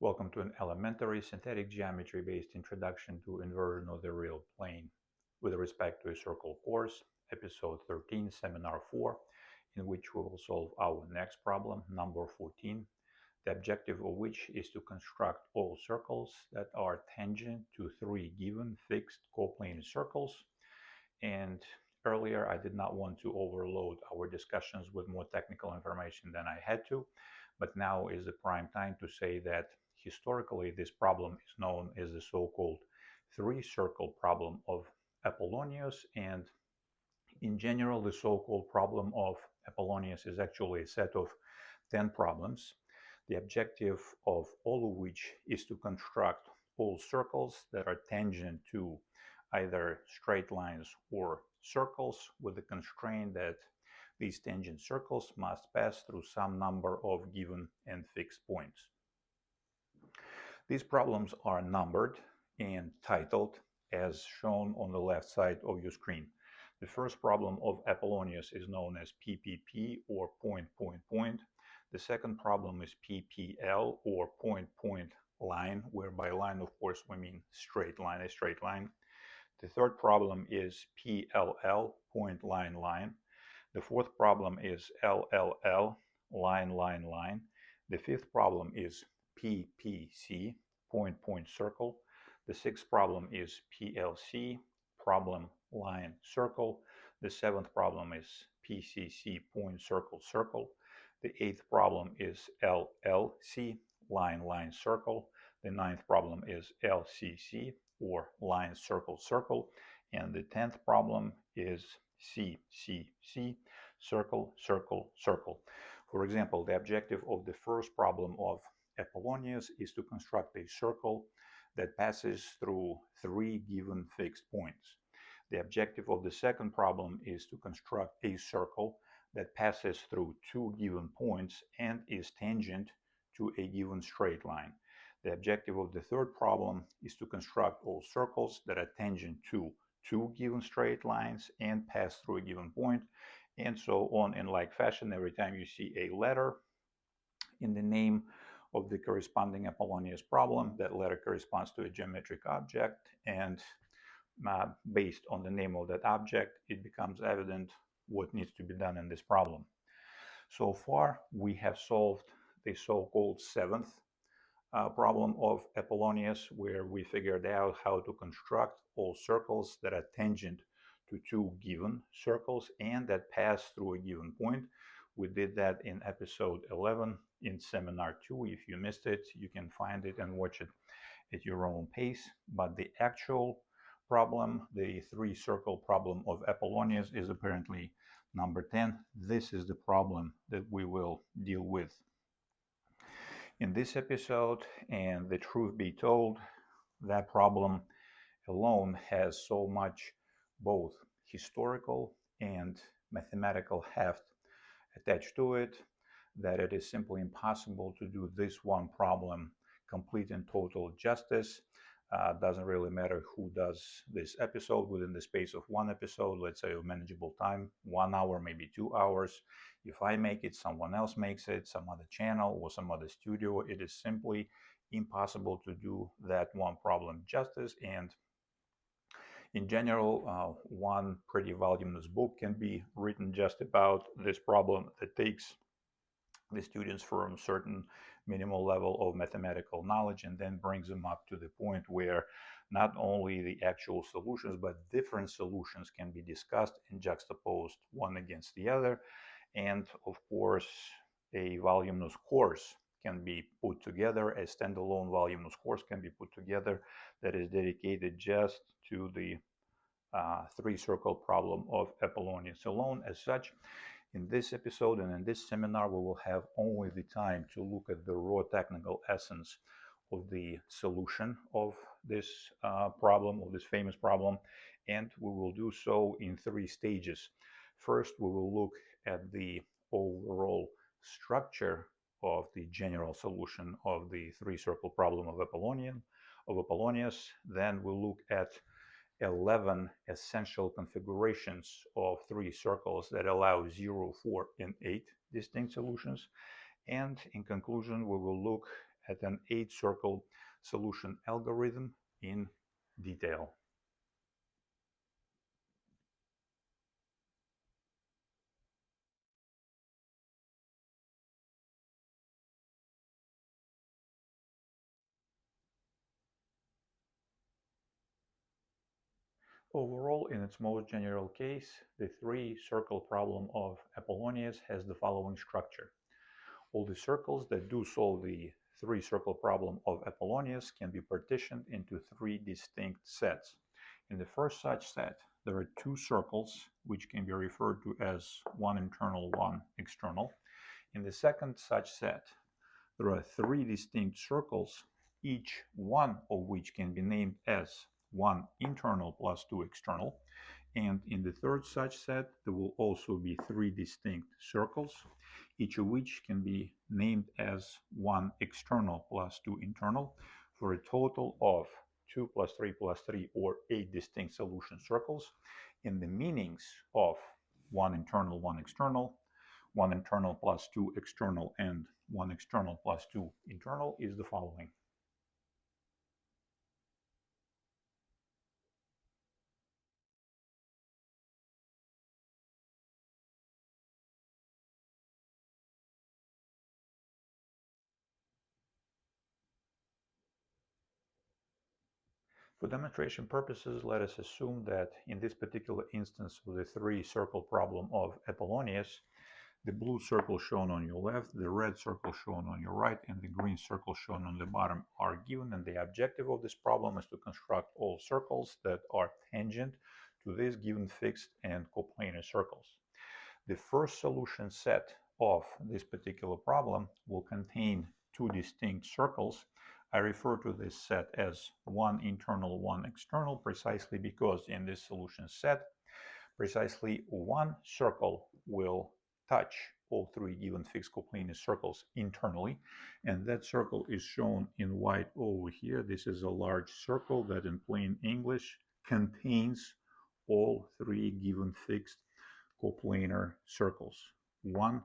Welcome to an elementary synthetic geometry-based introduction to inversion of the real plane with respect to a circle course, episode 13, seminar 4, in which we will solve our next problem, number 14, the objective of which is to construct all circles that are tangent to three given fixed coplane circles. And earlier I did not want to overload our discussions with more technical information than I had to, but now is the prime time to say that historically this problem is known as the so-called three-circle problem of Apollonius, and in general the so-called problem of Apollonius is actually a set of 10 problems, the objective of all of which is to construct all circles that are tangent to either straight lines or circles, with the constraint that these tangent circles must pass through some number of given and fixed points. These problems are numbered and titled as shown on the left side of your screen. The first problem of Apollonius is known as PPP, or point, point, point. The second problem is PPL, or point, point, line, where by line, of course, we mean straight line, a straight line. The third problem is PLL, point, line, line. The fourth problem is LLL, line, line, line. The fifth problem is PPC, point, point, circle. The sixth problem is PLC, problem, line, circle. The seventh problem is PCC, point, circle, circle. The eighth problem is LLC, line, line, circle. The ninth problem is LCC, or line, circle, circle. And the 10th problem is CCC, circle, circle, circle. For example, the objective of the first problem of Apollonius is to construct a circle that passes through three given fixed points. The objective of the second problem is to construct a circle that passes through two given points and is tangent to a given straight line. The objective of the third problem is to construct all circles that are tangent to two given straight lines and pass through a given point, and so on in like fashion. Every time you see a letter in the name of the corresponding Apollonius problem, that letter corresponds to a geometric object, and based on the name of that object, it becomes evident what needs to be done in this problem. So far, we have solved the so-called seventh problem of Apollonius, where we figured out how to construct all circles that are tangent to two given circles and that pass through a given point. We did that in episode 11 in seminar 2. If you missed it, you can find it and watch it at your own pace. But the actual problem, the three-circle problem of Apollonius, is apparently number 10. This is the problem that we will deal with in this episode, and the truth be told, that problem alone has so much both historical and mathematical heft attached to it that it is simply impossible to do this one problem complete and total justice. Doesn't really matter who does this episode within the space of one episode, let's say of manageable time, 1 hour, maybe 2 hours. If I make it, someone else makes it, some other channel or some other studio, it is simply impossible to do that one problem justice. And in general, one pretty voluminous book can be written just about this problem that takes the students from a certain minimal level of mathematical knowledge and then brings them up to the point where not only the actual solutions but different solutions can be discussed and juxtaposed one against the other. And of course, a voluminous course can be put together, a standalone voluminous course can be put together that is dedicated just to the three-circle problem of Apollonius alone. As such, in this episode and in this seminar, we will have only the time to look at the raw technical essence of the solution of this problem, of this famous problem, and we will do so in 3 stages. First, we will look at the overall structure of the general solution of the three-circle problem of Apollonius. Then we'll look at 11 essential configurations of three circles that allow 0, 4, and 8 distinct solutions. And in conclusion, we will look at an 8-circle solution algorithm in detail. Overall, in its most general case, the 3-circle problem of Apollonius has the following structure. All the circles that do solve the 3-circle problem of Apollonius can be partitioned into 3 distinct sets. In the first such set, there are 2 circles, which can be referred to as one internal, one external. In the second such set, there are 3 distinct circles, each one of which can be named as one internal plus 2 external. And in the third such set, there will also be 3 distinct circles, each of which can be named as one external plus 2 internal, for a total of 2 plus 3 plus 3, or 8 distinct solution circles. And the meanings of one internal, one external, one internal plus 2 external, and one external plus 2 internal is the following. For demonstration purposes, let us assume that in this particular instance of the 3-circle problem of Apollonius, the blue circle shown on your left, the red circle shown on your right, and the green circle shown on the bottom are given, and the objective of this problem is to construct all circles that are tangent to these given fixed and coplanar circles. The first solution set of this particular problem will contain 2 distinct circles. I refer to this set as one internal, one external, precisely because in this solution set, precisely one circle will touch all 3 given fixed coplanar circles internally, and that circle is shown in white over here. This is a large circle that in plain English contains all 3 given fixed coplanar circles. One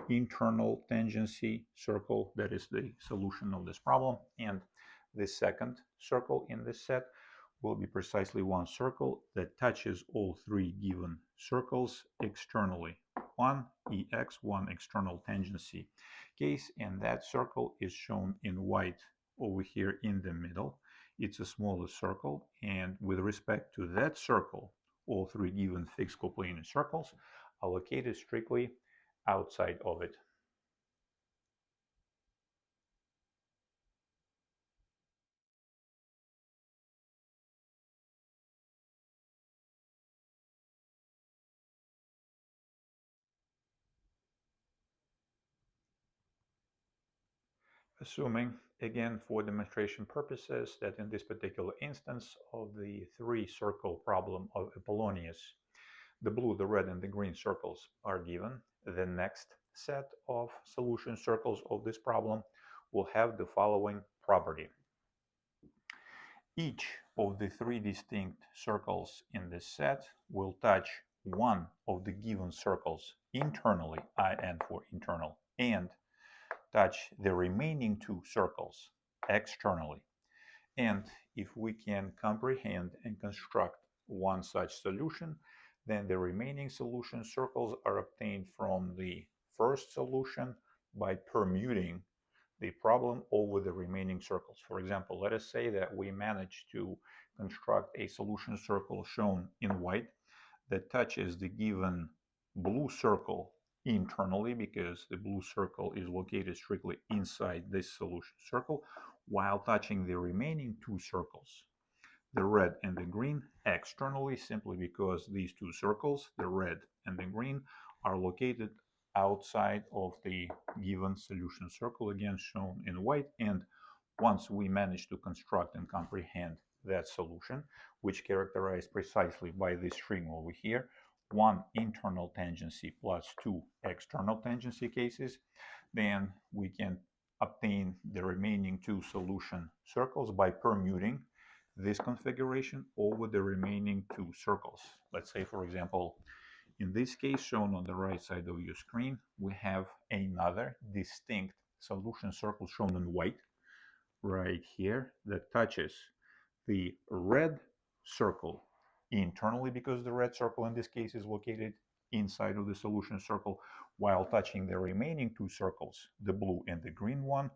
internal tangency circle, that is the solution of this problem, and the second circle in this set will be precisely one circle that touches all 3 given circles externally. One EX, one external tangency case, and that circle is shown in white over here in the middle. It's a smaller circle, and with respect to that circle, all 3 given fixed coplanar circles are located strictly outside of it. Assuming, again for demonstration purposes, that in this particular instance of the 3-circle problem of Apollonius, the blue, the red, and the green circles are given, the next set of solution circles of this problem will have the following property. Each of the 3 distinct circles in this set will touch one of the given circles internally, IN for internal, and touch the remaining 2 circles externally. And if we can comprehend and construct one such solution, then the remaining solution circles are obtained from the first solution by permuting the problem over the remaining circles. For example, let us say that we manage to construct a solution circle shown in white that touches the given blue circle internally, because the blue circle is located strictly inside this solution circle, while touching the remaining 2 circles, the red and the green, externally, simply because these 2 circles, the red and the green, are located outside of the given solution circle, again shown in white. And once we manage to construct and comprehend that solution, which characterized precisely by this string over here, one internal tangency plus 2 external tangency cases, then we can obtain the remaining 2 solution circles by permuting this configuration over the remaining 2 circles. Let's say, for example, in this case shown on the right side of your screen, we have another distinct solution circle shown in white right here that touches the red circle internally, because the red circle in this case is located inside of the solution circle, while touching the remaining two circles, the blue and the green one,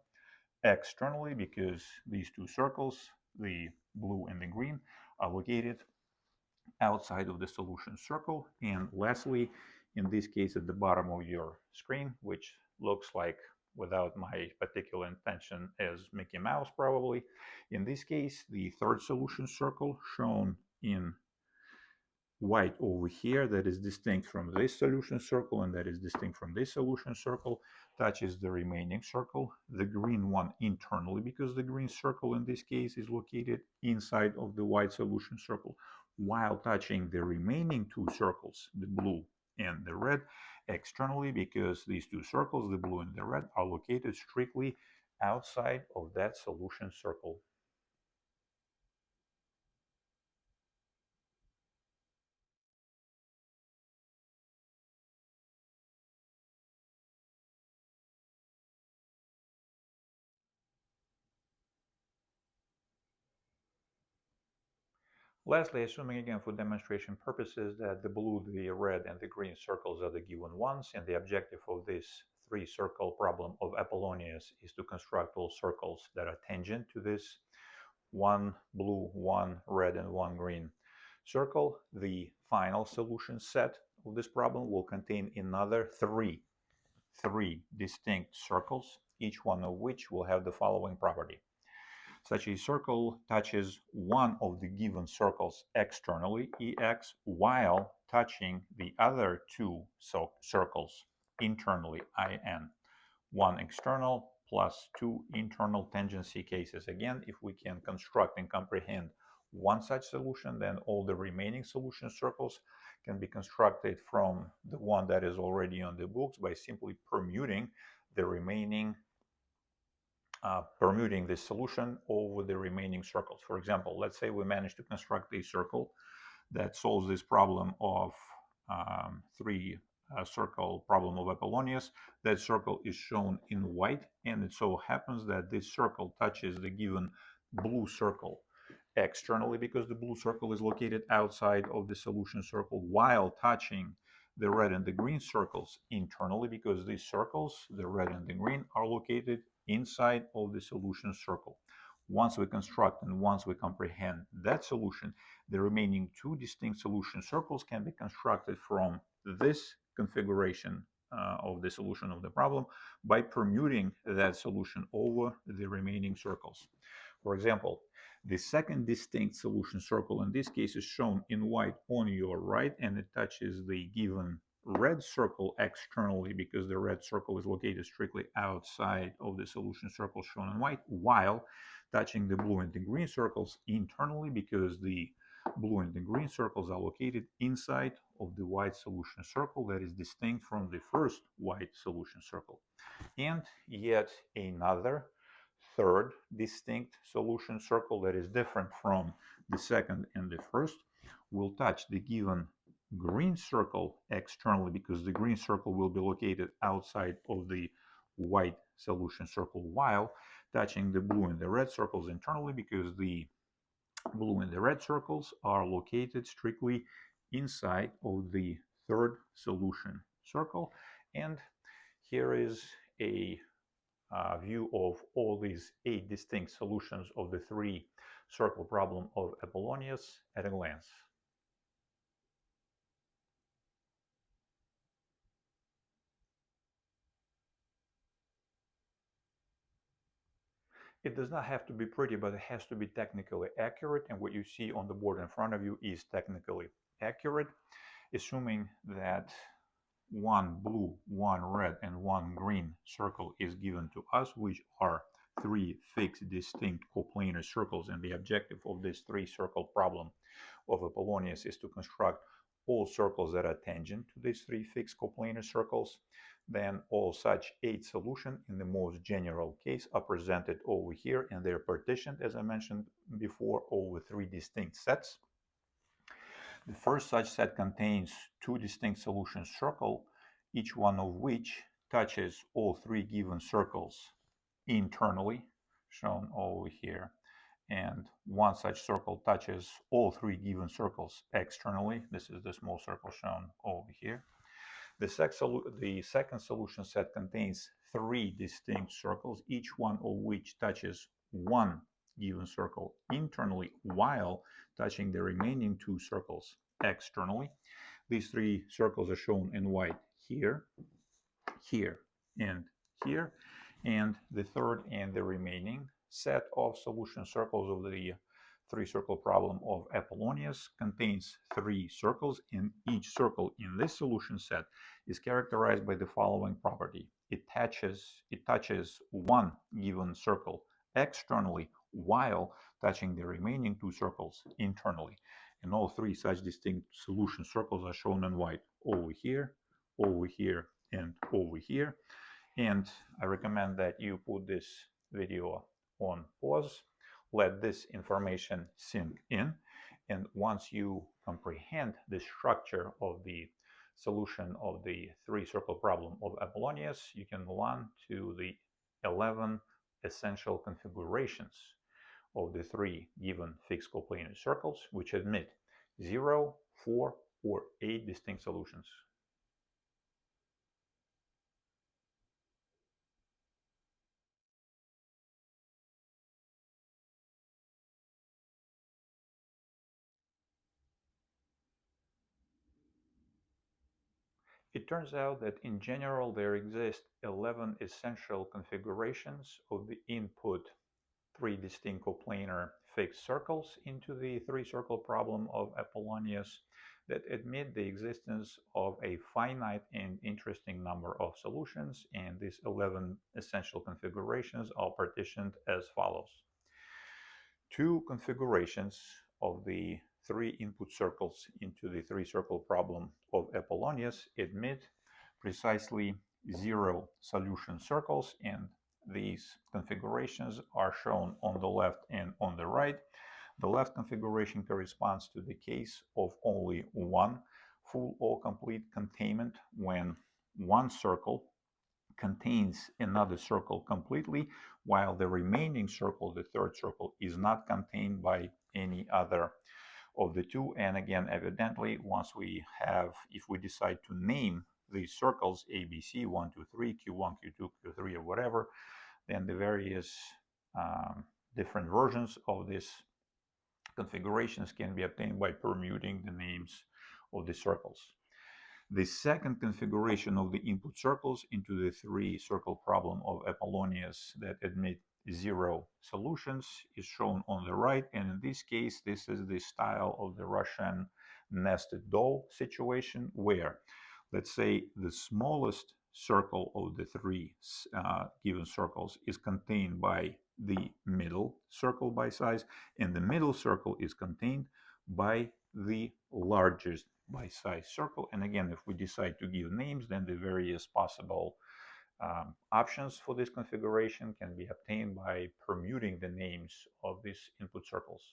externally, because these two circles, the blue and the green, are located outside of the solution circle. And lastly, in this case at the bottom of your screen, which looks like, without my particular intention, as Mickey Mouse probably, in this case the third solution circle shown in white over here, that is distinct from this solution circle and that is distinct from this solution circle, touches the remaining circle, the green one internally, because the green circle in this case is located inside of the white solution circle, while touching the remaining two circles, the blue and the red, externally, because these two circles, the blue and the red, are located strictly outside of that solution circle. Lastly, assuming again for demonstration purposes that the blue, the red, and the green circles are the given ones, and the objective of this three-circle problem of Apollonius is to construct all circles that are tangent to this one blue, one red, and one green circle, the final solution set of this problem will contain another three distinct circles, each one of which will have the following property. Such a circle touches one of the given circles externally, EX, while touching the other two circles internally, IN. One external plus two internal tangency cases. Again, if we can construct and comprehend one such solution, then all the remaining solution circles can be constructed from the one that is already on the books by simply permuting the remaining permuting this solution over the remaining circles. For example, let's say we manage to construct a circle that solves this problem of three circle problem of Apollonius. That circle is shown in white, and it so happens that this circle touches the given blue circle externally, because the blue circle is located outside of the solution circle, while touching the red and the green circles internally, because these circles, the red and the green, are located inside of the solution circle. Once we construct and once we comprehend that solution, the remaining two distinct solution circles can be constructed from this configuration of the solution of the problem by permuting that solution over the remaining circles. For example, the second distinct solution circle in this case is shown in white on your right, and it touches the given red circle externally, because the red circle is located strictly outside of the solution circle shown in white, while touching the blue and the green circles internally, because the blue and the green circles are located inside of the white solution circle that is distinct from the first white solution circle. And yet another third distinct solution circle that is different from the second and the first will touch the given green circle externally, because the green circle will be located outside of the white solution circle, while touching the blue and the red circles internally, because the blue and the red circles are located strictly inside of the third solution circle. And here is a view of all these 8 distinct solutions of the three circle problem of Apollonius at a glance. It does not have to be pretty, but it has to be technically accurate, and what you see on the board in front of you is technically accurate, assuming that one blue, one red, and one green circle is given to us, which are 3 fixed distinct coplanar circles, and the objective of this 3-circle problem of Apollonius is to construct all circles that are tangent to these 3 fixed coplanar circles. Then all such 8 solutions in the most general case are presented over here, and they're partitioned, as I mentioned before, over 3 distinct sets. The first such set contains 2 distinct solution circles, each one of which touches all three given circles internally, shown over here, and one such circle touches all three given circles externally. This is the small circle shown over here. The second solution set contains three distinct circles, each one of which touches one given circle internally while touching the remaining two circles externally. These three circles are shown in white here, here, and here. And the third and the remaining set of solution circles of the three-circle problem of Apollonius contains three circles, and each circle in this solution set is characterized by the following property. It touches one given circle externally while touching the remaining two circles internally. And all three such distinct solution circles are shown in white over here, and over here. And I recommend that you put this video on pause, let this information sink in, and once you comprehend the structure of the solution of the three-circle problem of Apollonius, you can move on to the 11 essential configurations of the three given fixed coplanar circles, which admit 0, 4, or 8 distinct solutions. It turns out that in general there exist 11 essential configurations of the input three distinct coplanar fixed circles into the three-circle problem of Apollonius that admit the existence of a finite and interesting number of solutions, and these 11 essential configurations are partitioned as follows. Two configurations of the three input circles into the three-circle problem of Apollonius admit precisely 0 solution circles, and these configurations are shown on the left and on the right. The left configuration corresponds to the case of only one full or complete containment, when one circle contains another circle completely, while the remaining circle, the third circle, is not contained by any other of the two. And again, evidently, once we have, if we decide to name these circles ABC 1, 2, 3, Q1, Q2, Q3, or whatever, then the various different versions of these configurations can be obtained by permuting the names of the circles. The second configuration of the input circles into the three-circle problem of Apollonius that admit 0 solutions is shown on the right, and in this case this is the style of the Russian nested doll situation, where, let's say, the smallest circle of the three given circles is contained by the middle circle by size, and the middle circle is contained by the largest by size circle. And again, if we decide to give names, then the various possible options for this configuration can be obtained by permuting the names of these input circles.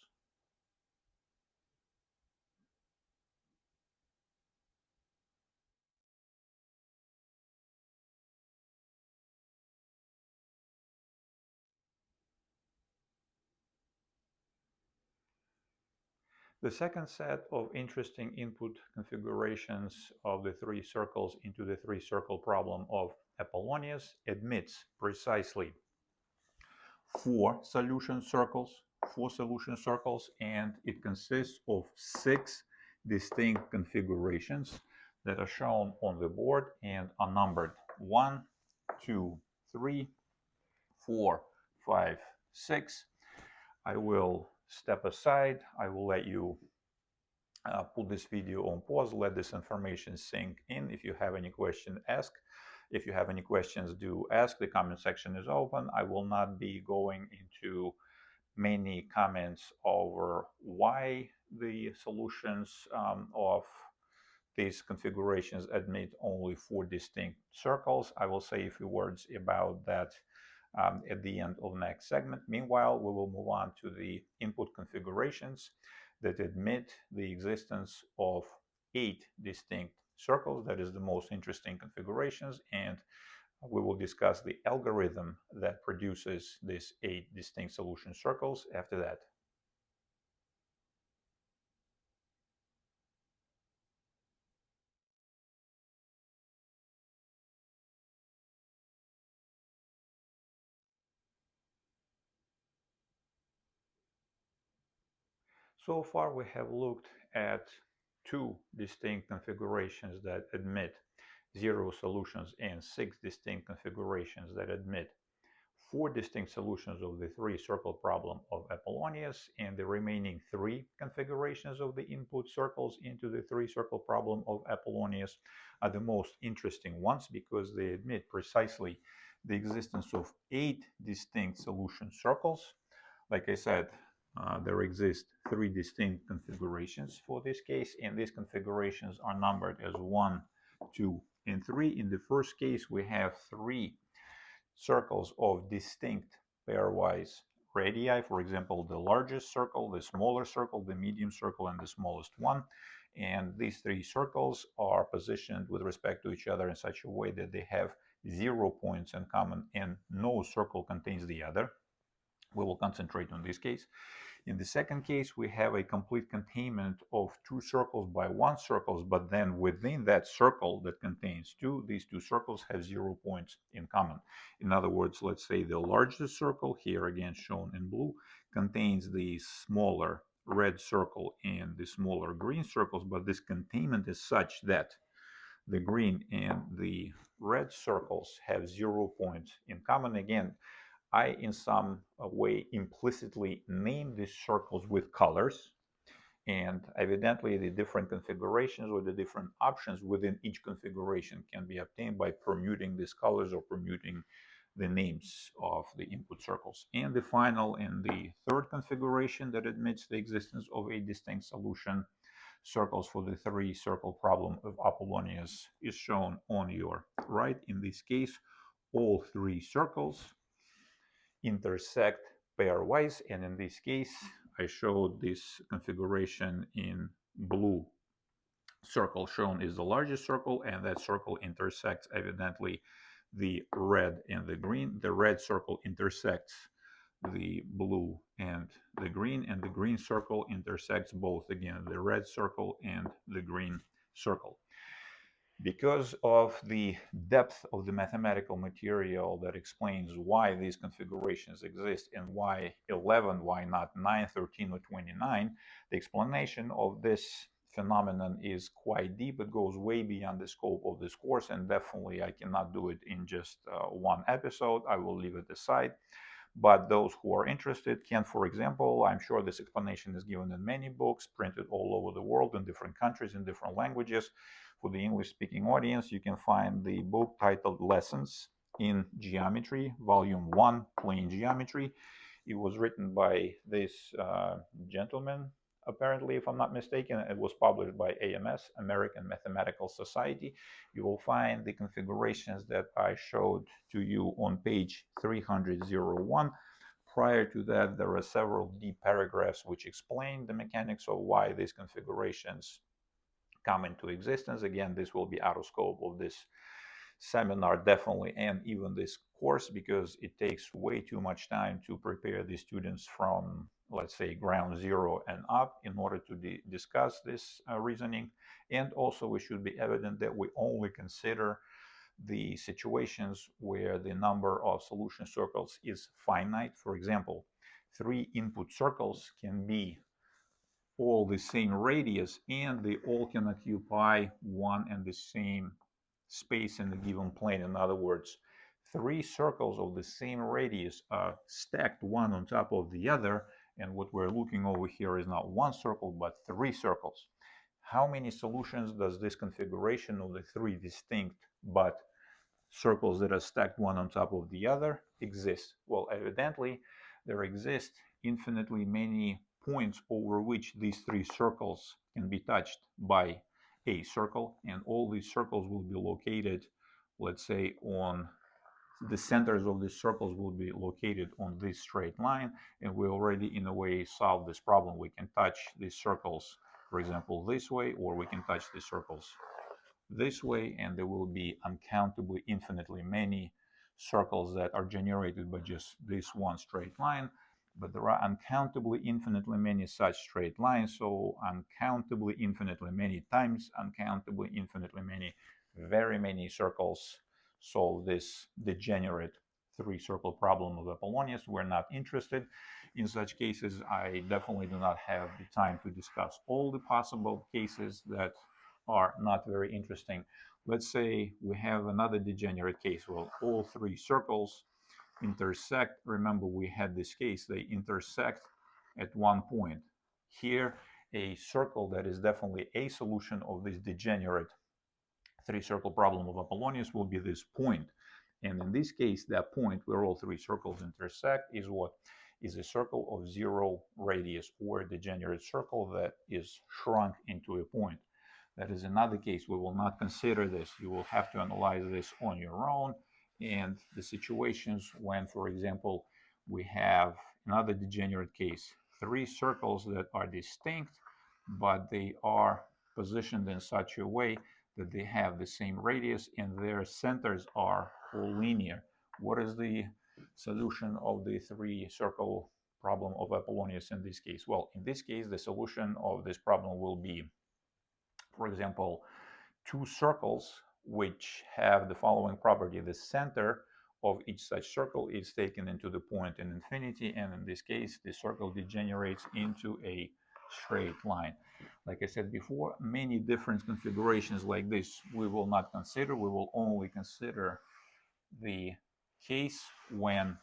The second set of interesting input configurations of the three circles into the three-circle problem of Apollonius admits precisely four solution circles, and it consists of 6 distinct configurations that are shown on the board and are numbered 1, 2, 3, 4, 5, 6. I will step aside. I will let you put this video on pause, let this information sink in. If you have any question, ask. If you have any questions, do ask. The comment section is open. I will not be going into many comments over why the solutions of these configurations admit only 4 distinct circles. I will say a few words about that at the end of the next segment. Meanwhile, we will move on to the input configurations that admit the existence of 8 distinct circles. That is the most interesting configurations, and We will discuss the algorithm that produces these 8 distinct solution circles after that. So far, we have looked at 2 distinct configurations that admit 0 solutions and 6 distinct configurations that admit 4 distinct solutions of the 3-circle problem of Apollonius, and the remaining 3 configurations of the input circles into the 3-circle problem of Apollonius are the most interesting ones because they admit precisely the existence of 8 distinct solution circles. Like I said, there exist 3 distinct configurations for this case, and these configurations are numbered as 1, 2, and 3. In the first case, we have 3 circles of distinct pairwise radii. For example, the largest circle, the smaller circle, the medium circle, and the smallest one. And these 3 circles are positioned with respect to each other in such a way that they have 0 points in common and no circle contains the other. We will concentrate on this case. In the second case, we have a complete containment of 2 circles by 1 circle, but then within that circle that contains 2, these 2 circles have 0 points in common. In other words, let's say the largest circle, here again shown in blue, contains the smaller red circle and the smaller green circles, but this containment is such that the green and the red circles have 0 points in common. Again, I, in some way, implicitly name these circles with colors, and evidently the different configurations or the different options within each configuration can be obtained by permuting these colors or permuting the names of the input circles. And the final and the third configuration that admits the existence of a distinct solution circles for the 3-circle problem of Apollonius is shown on your right. In this case, all 3 circles intersect pairwise, and in this case I showed this configuration in blue. Circle shown is the largest circle, and that circle intersects evidently the red and the green. The red circle intersects the blue and the green circle intersects both, again, the red circle and the green circle. Because of the depth of the mathematical material that explains why these configurations exist and why 11, why not 9, 13, or 29, the explanation of this phenomenon is quite deep. It goes way beyond the scope of this course, and definitely I cannot do it in just one episode. I will leave it aside. But those who are interested can, for example, I'm sure this explanation is given in many books printed all over the world in different countries, in different languages. For the English-speaking audience, you can find the book titled Lessons in Geometry, Volume 1, Plane Geometry. It was written by this gentleman, apparently, if I'm not mistaken. It was published by AMS, American Mathematical Society. You will find the configurations that I showed to you on page 301. Prior to that, there are several deep paragraphs which explain the mechanics of why these configurations come into existence. Again, this will be out of scope of this seminar, definitely, and even this course, because it takes way too much time to prepare the students from, let's say, ground zero and up in order to discuss this reasoning. And also, it should be evident that we only consider the situations where the number of solution circles is finite. For example, 3 input circles can be all the same radius, and they all can occupy one and the same space in the given plane. In other words, 3 circles of the same radius are stacked one on top of the other, and what we're looking over here is not 1 circle but 3 circles. How many solutions does this configuration of the 3 distinct but circles that are stacked one on top of the other exist? Well, evidently there exist infinitely many points over which these 3 circles can be touched by a circle, and all these circles will be located, let's say, on the centers of these circles will be located on this straight line, and we already in a way solved this problem. We can touch these circles, for example, this way, or we can touch these circles this way, and there will be uncountably infinitely many circles that are generated by just this one straight line. But there are uncountably infinitely many such straight lines, so uncountably infinitely many times uncountably infinitely many, very many circles solve this degenerate three-circle problem of Apollonius. We're not interested in such cases. I definitely do not have the time to discuss all the possible cases that are not very interesting. Let's say we have another degenerate case. Well, all three circles intersect. Remember, we had this case, they intersect at one point. Here, a circle that is definitely a solution of this degenerate three-circle problem of Apollonius will be this point. And in this case, that point where all three circles intersect is what? Is a circle of zero radius, or a degenerate circle that is shrunk into a point. That is another case. We will not consider this. You will have to analyze this on your own. And the situations when, for example, we have another degenerate case, three circles that are distinct, but they are positioned in such a way that they have the same radius and their centers are collinear. What is the solution of the three-circle problem of Apollonius in this case? Well, in this case, the solution of this problem will be, for example, two circles which have the following property. The center of each such circle is taken into the point in infinity, and in this case, the circle degenerates into a straight line. Like I said before, many different configurations like this we will not consider. We will only consider the case when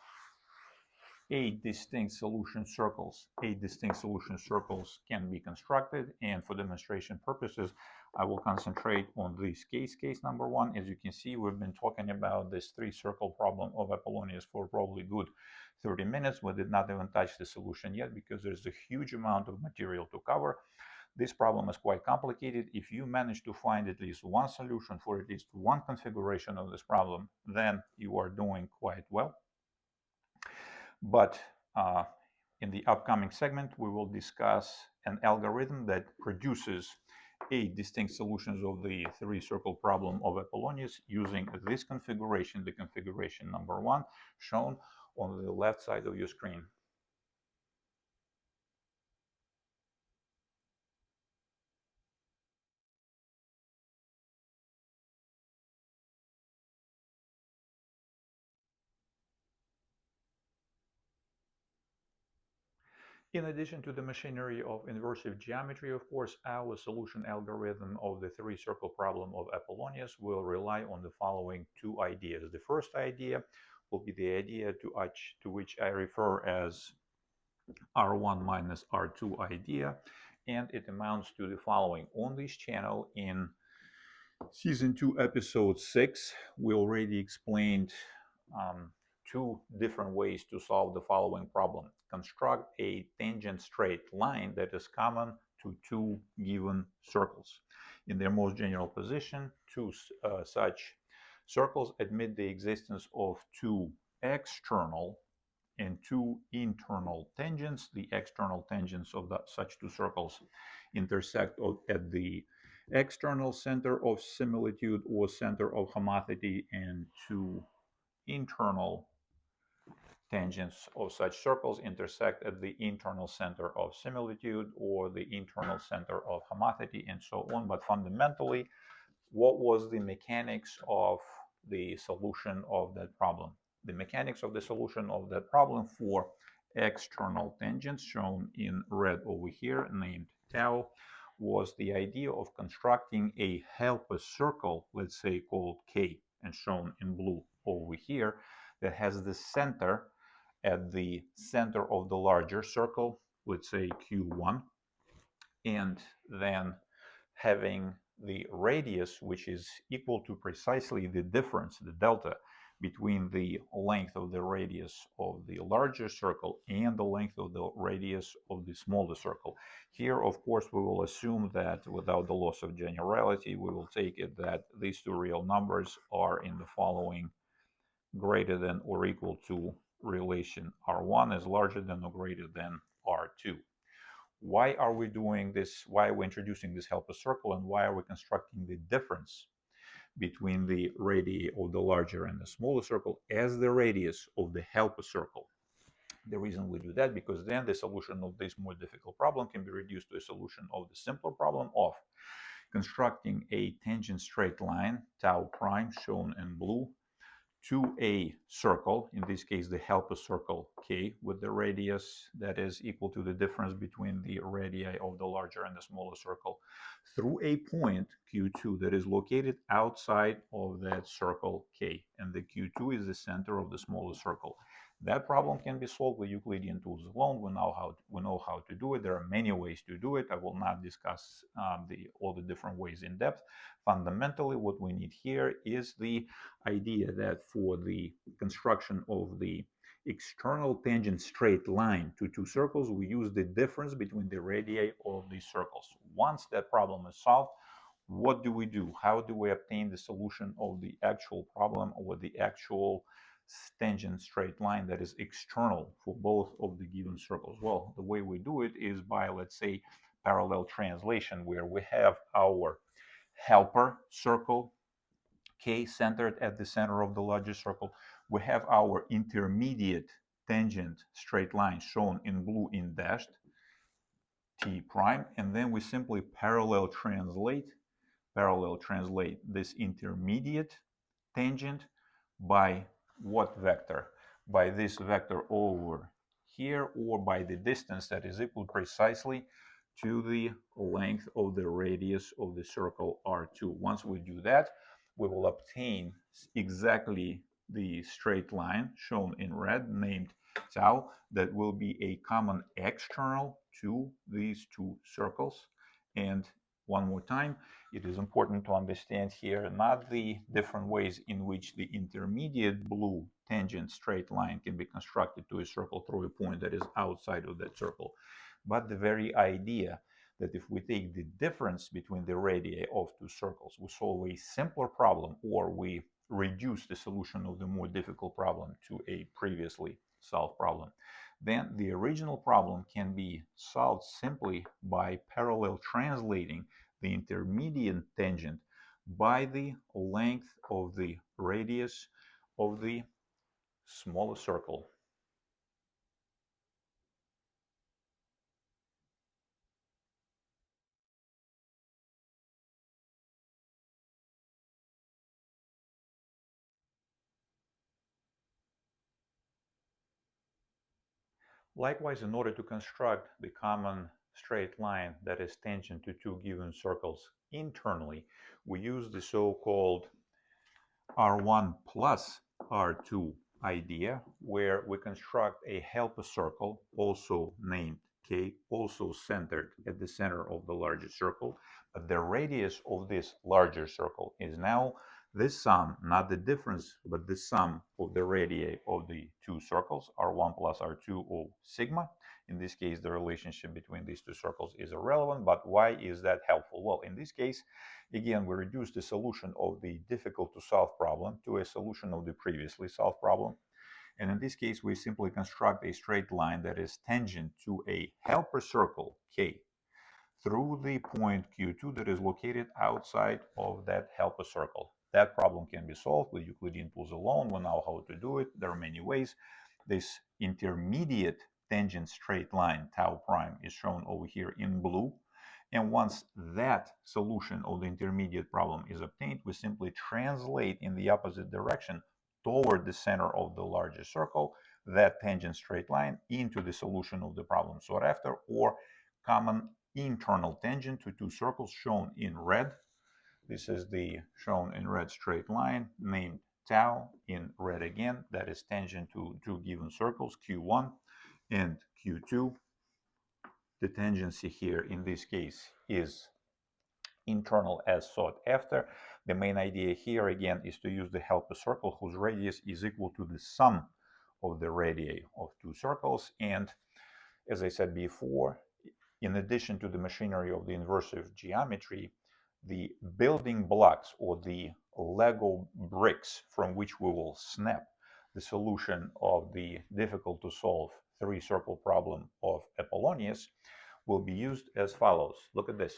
eight distinct solution circles can be constructed, and for demonstration purposes I will concentrate on this case number one. As you can see, we've been talking about this three-circle problem of Apollonius for probably good 30 minutes. We did not even touch the solution yet because there's a huge amount of material to cover. This problem is quite complicated. If you manage to find at least one solution for at least one configuration of this problem, then you are doing quite well. But in the upcoming segment, we will discuss an algorithm that produces 8 distinct solutions of the three-circle problem of Apollonius using this configuration, the configuration number 1, shown on the left side of your screen. In addition to the machinery of inversive geometry, of course, our solution algorithm of the three-circle problem of Apollonius will rely on the following 2 ideas. The first idea will be the idea to which I refer as R1 minus R2 idea, and it amounts to the following. On this channel in Season 2, Episode 6, we already explained 2 different ways to solve the following problem. Construct a tangent straight line that is common to 2 given circles. In their most general position, 2 such circles admit the existence of 2 external and 2 internal tangents. The external tangents of such 2 circles intersect at the external center of similitude or center of homotheity, and 2 internal tangents of such circles intersect at the internal center of similitude or the internal center of homotheity, and so on. But fundamentally, what was the mechanics of the solution of that problem? The mechanics of the solution of that problem for external tangents, shown in red over here, named tau, was the idea of constructing a helper circle, let's say called K, and shown in blue over here, that has the center at the center of the larger circle, let's say Q1, and then having the radius, which is equal to precisely the difference, the delta, between the length of the radius of the larger circle and the length of the radius of the smaller circle. Here, of course, we will assume that without the loss of generality, we will take it that these 2 real numbers are in the following greater than or equal to relation. R1 is larger than or greater than R2. Why are we doing this? Why are we introducing this helper circle, and why are we constructing the difference between the radii of the larger and the smaller circle as the radius of the helper circle. The reason we do that, because then the solution of this more difficult problem can be reduced to a solution of the simpler problem of constructing a tangent straight line, tau prime, shown in blue, to a circle, in this case the helper circle k, with the radius that is equal to the difference between the radii of the larger and the smaller circle, through a point q2 that is located outside of that circle k, and the q2 is the center of the smaller circle. That problem can be solved with Euclidean tools alone. We know how to do it. There are many ways to do it. I will not discuss all the different ways in depth. Fundamentally, what we need here is the idea that for the construction of the external tangent straight line to two circles, we use the difference between the radii of these circles. Once that problem is solved, what do we do? How do we obtain the solution of the actual problem, or the actual tangent straight line that is external for both of the given circles? Well, the way we do it is by, let's say, parallel translation, where we have our helper circle k centered at the center of the larger circle. We have our intermediate tangent straight line shown in blue in dashed t prime, and then we simply parallel translate this intermediate tangent by what vector? By this vector over here, or by the distance that is equal precisely to the length of the radius of the circle R2. Once we do that, we will obtain exactly the straight line shown in red, named tau, that will be a common external to these two circles. And one more time, it is important to understand here not the different ways in which the intermediate blue tangent straight line can be constructed to a circle through a point that is outside of that circle, but the very idea that if we take the difference between the radii of two circles, we solve a simpler problem, or we reduce the solution of the more difficult problem to a previously solved problem, then the original problem can be solved simply by parallel translating the intermediate tangent by the length of the radius of the smaller circle. Likewise, in order to construct the common straight line that is tangent to two given circles internally, we use the so-called R1 plus R2 idea, where we construct a helper circle, also named K, also centered at the center of the larger circle. But the radius of this larger circle is now the sum, not the difference, but the sum of the radii of the two circles, R1 plus R2, or sigma. In this case, the relationship between these two circles is irrelevant, but why is that helpful? Well, in this case, again, we reduce the solution of the difficult to solve problem to a solution of the previously solved problem. And in this case, we simply construct a straight line that is tangent to a helper circle, K, through the point Q2 that is located outside of that helper circle. That problem can be solved with Euclidean tools alone. We know how to do it. There are many ways. This intermediate tangent straight line, tau prime, is shown over here in blue. And once that solution of the intermediate problem is obtained, we simply translate in the opposite direction toward the center of the larger circle that tangent straight line into the solution of the problem sought after, or common internal tangent to two circles shown in red. This is the shown in red straight line named tau, in red again, that is tangent to two given circles, Q1 and Q2. The tangency here in this case is internal as sought after. The main idea here again is to use the helper circle whose radius is equal to the sum of the radii of two circles. And as I said before, in addition to the machinery of the inversive geometry, the building blocks, or the Lego bricks from which we will snap the solution of the difficult to solve three-circle problem of Apollonius, will be used as follows. Look at this.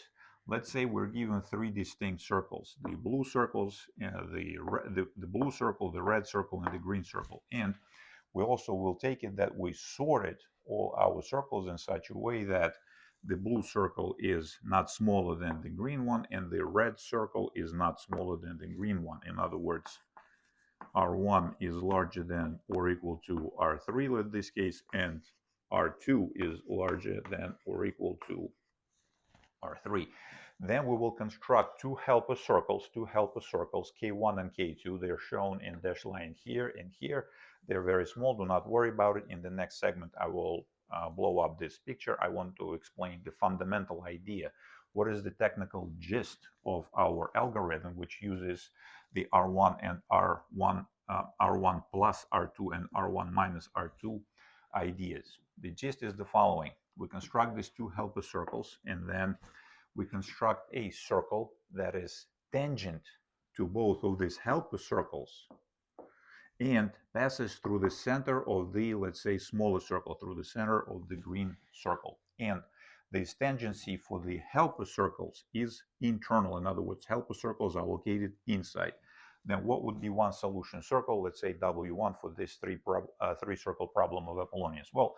Let's say we're given three distinct circles: the blue circles, the blue circle, the red circle, and the green circle. And we also will take it that we sorted all our circles in such a way that the blue circle is not smaller than the green one, and the red circle is not smaller than the green one. In other words, R1 is larger than or equal to R3 in this case, and R2 is larger than or equal to R3. Then we will construct two helper circles, K1 and K2. They're shown in dashed line here and here. They're very small. Do not worry about it. In the next segment, I will blow up this picture. I want to explain the fundamental idea. What is the technical gist of our algorithm, which uses the R1 and R1 plus R2 and R1 minus R2 ideas? The gist is the following. We construct these two helper circles, and then we construct a circle that is tangent to both of these helper circles and passes through the center of the, let's say, smaller circle, through the center of the green circle. And this tangency for the helper circles is internal. In other words, helper circles are located inside. Then what would be one solution circle? Let's say W1 for this three circle problem of Apollonius. Well,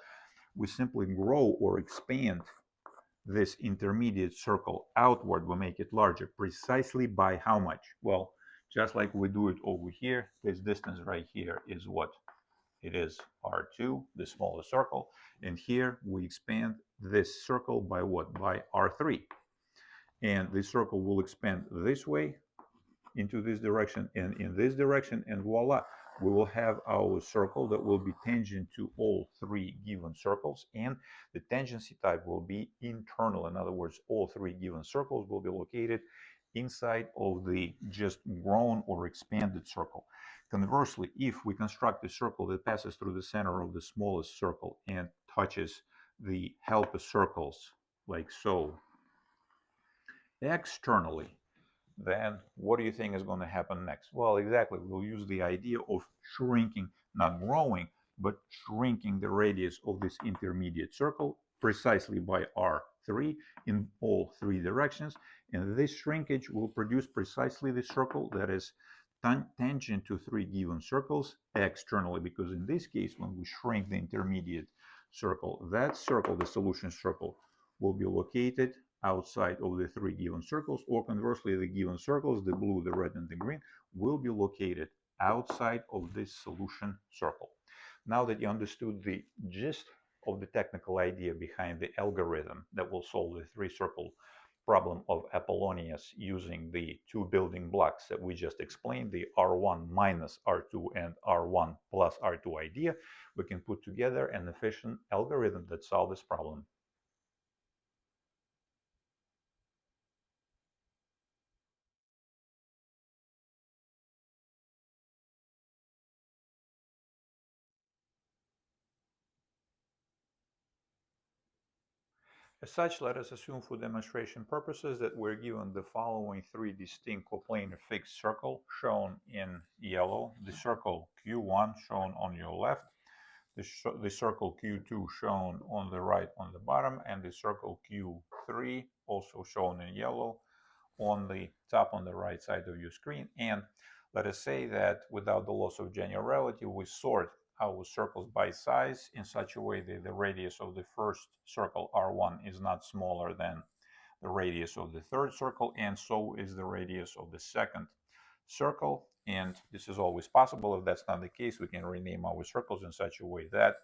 we simply grow or expand this intermediate circle outward. We make it larger precisely by how much? Well, just like we do it over here, this distance right here is what? It is R2, the smaller circle. And here we expand this circle by what? By R3. And this circle will expand this way into this direction and in this direction, and voila, we will have our circle that will be tangent to all three given circles, and the tangency type will be internal. In other words, all three given circles will be located inside of the just grown or expanded circle. Conversely, if we construct a circle that passes through the center of the smallest circle and touches the helper circles like so externally, then what do you think is going to happen next? Well, exactly. We'll use the idea of shrinking, not growing, but shrinking the radius of this intermediate circle precisely by R3 in all three directions. And this shrinkage will produce precisely the circle that is tangent to three given circles externally, because in this case, when we shrink the intermediate circle, that circle, the solution circle, will be located outside of the three given circles, or conversely, the given circles, the blue, the red, and the green, will be located outside of this solution circle. Now that you understood the gist of the technical idea behind the algorithm that will solve the three circle problem of Apollonius using the two building blocks that we just explained, the R1 minus R2 and R1 plus R2 idea, we can put together an efficient algorithm that solves this problem. As such, let us assume for demonstration purposes that we're given the following three distinct coplanar fixed circles shown in yellow. The circle Q1 shown on your left, the circle Q2 shown on the right on the bottom, and the circle Q3 also shown in yellow on the top on the right side of your screen. And let us say that without the loss of generality, we sort our circles by size in such a way that the radius of the first circle R1 is not smaller than the radius of the third circle, and so is the radius of the second circle. And this is always possible. If that's not the case, we can rename our circles in such a way that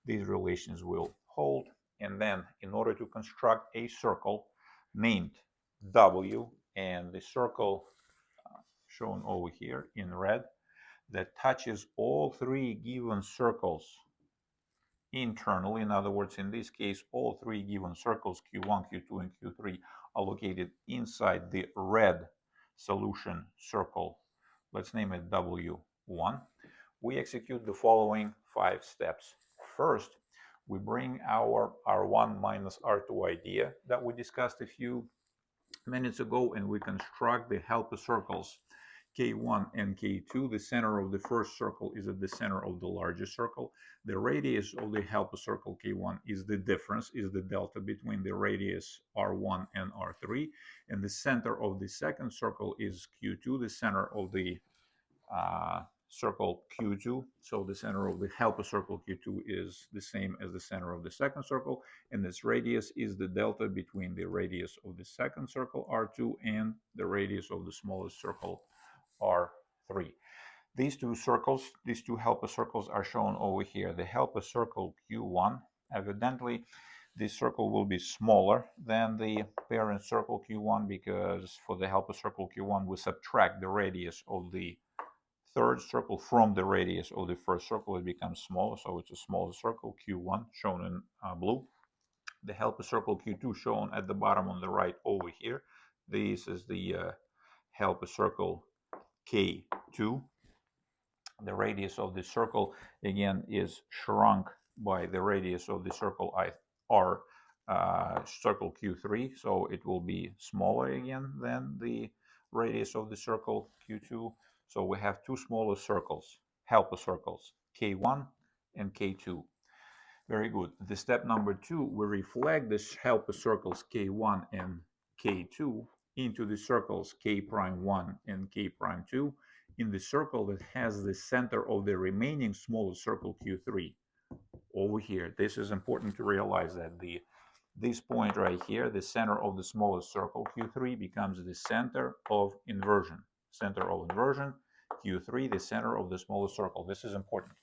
these relations will hold. And then in order to construct a circle named W, and the circle shown over here in red that touches all three given circles internally. In other words, in this case, all three given circles, Q1, Q2, and Q3, are located inside the red solution circle. Let's name it W1. We execute the following 5 steps. First, we bring our R1 minus R2 idea that we discussed a few minutes ago, and we construct the helper circles K1 and K2, the center of the first circle is at the center of the largest circle. The radius of the helper circle K1 is the difference, is the delta between the radius R1 and R3. And the center of the second circle is Q2, the center of the circle Q2. So the center of the helper circle Q2 is the same as the center of the second circle, and its radius is the delta between the radius of the second circle R2 and the radius of the smallest circle R3. These two circles, these two helper circles are shown over here. The helper circle Q1, evidently this circle will be smaller than the parent circle Q1 because for the helper circle Q1 we subtract the radius of the third circle from the radius of the first circle. It becomes smaller, so it's a smaller circle Q1 shown in blue. The helper circle Q2 shown at the bottom on the right over here. This is the helper circle K2. The radius of the circle again is shrunk by the radius of the circle R circle Q3, so it will be smaller again than the radius of the circle Q2. So we have two smaller circles, helper circles, K1 and K2. Very good. The step number 2, we reflect this helper circles K1 and K2 into the circles K'1 and K'2 in the circle that has the center of the remaining smaller circle Q3 over here. This is important to realize that this point right here, the center of the smallest circle Q3 becomes the center of inversion. Center of inversion, Q3, the center of the smallest circle. This is important.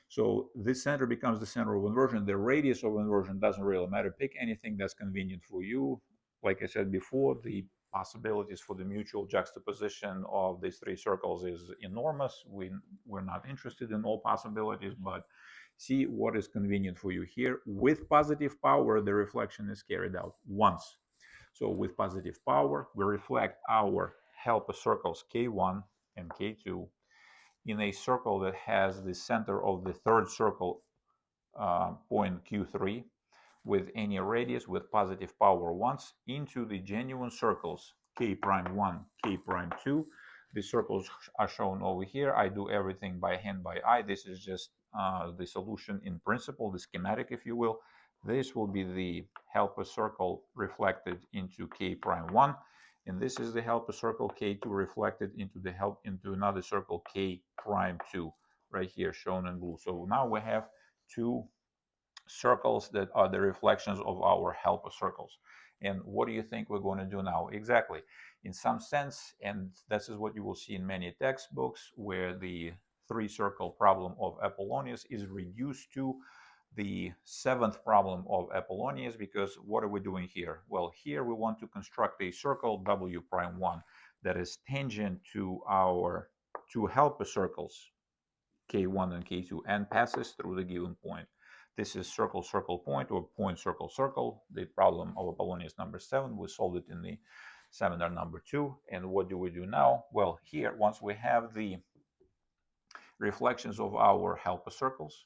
So this center becomes the center of inversion. The radius of inversion doesn't really matter. Pick anything that's convenient for you. Like I said before, the possibilities for the mutual juxtaposition of these three circles is enormous. We're not interested in all possibilities, but see what is convenient for you here. With positive power, the reflection is carried out once. So with positive power, we reflect our helper circles K1 and K2 in a circle that has the center of the third circle point Q3 with any radius with positive power once into the genuine circles K'1, K'2. The circles are shown over here. I do everything by hand, by eye. This is just the solution in principle, the schematic, if you will. This will be the helper circle reflected into K'1, and this is the helper circle K2 reflected into another circle K'2 right here shown in blue. So now we have two circles that are the reflections of our helper circles. And what do you think we're going to do now? Exactly. In some sense, and this is what you will see in many textbooks, where the three-circle problem of Apollonius is reduced to the seventh problem of Apollonius, because what are we doing here? Well, here we want to construct a circle W'1 that is tangent to our two helper circles K1 and K2 and passes through the given point. This is circle, circle, point, or point, circle, circle. The problem of Apollonius number 7. We solved it in the seminar number 2. And what do we do now? Well, here, once we have the reflections of our helper circles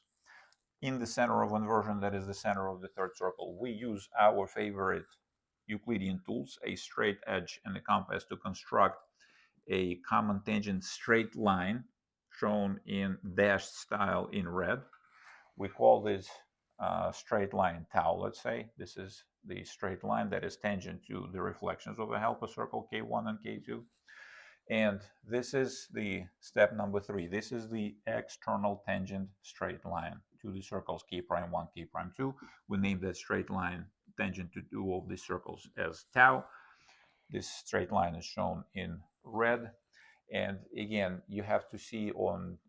in the center of inversion, that is the center of the third circle, we use our favorite Euclidean tools, a straight edge and a compass, to construct a common tangent straight line shown in dashed style in red. We call this straight line tau, let's say. This is the straight line that is tangent to the reflections of a helper circle K1 and K2. And this is the step number 3. This is the external tangent straight line to the circles K'1, K'2. We name that straight line tangent to two of these circles as tau. This straight line is shown in red. And again, you have to see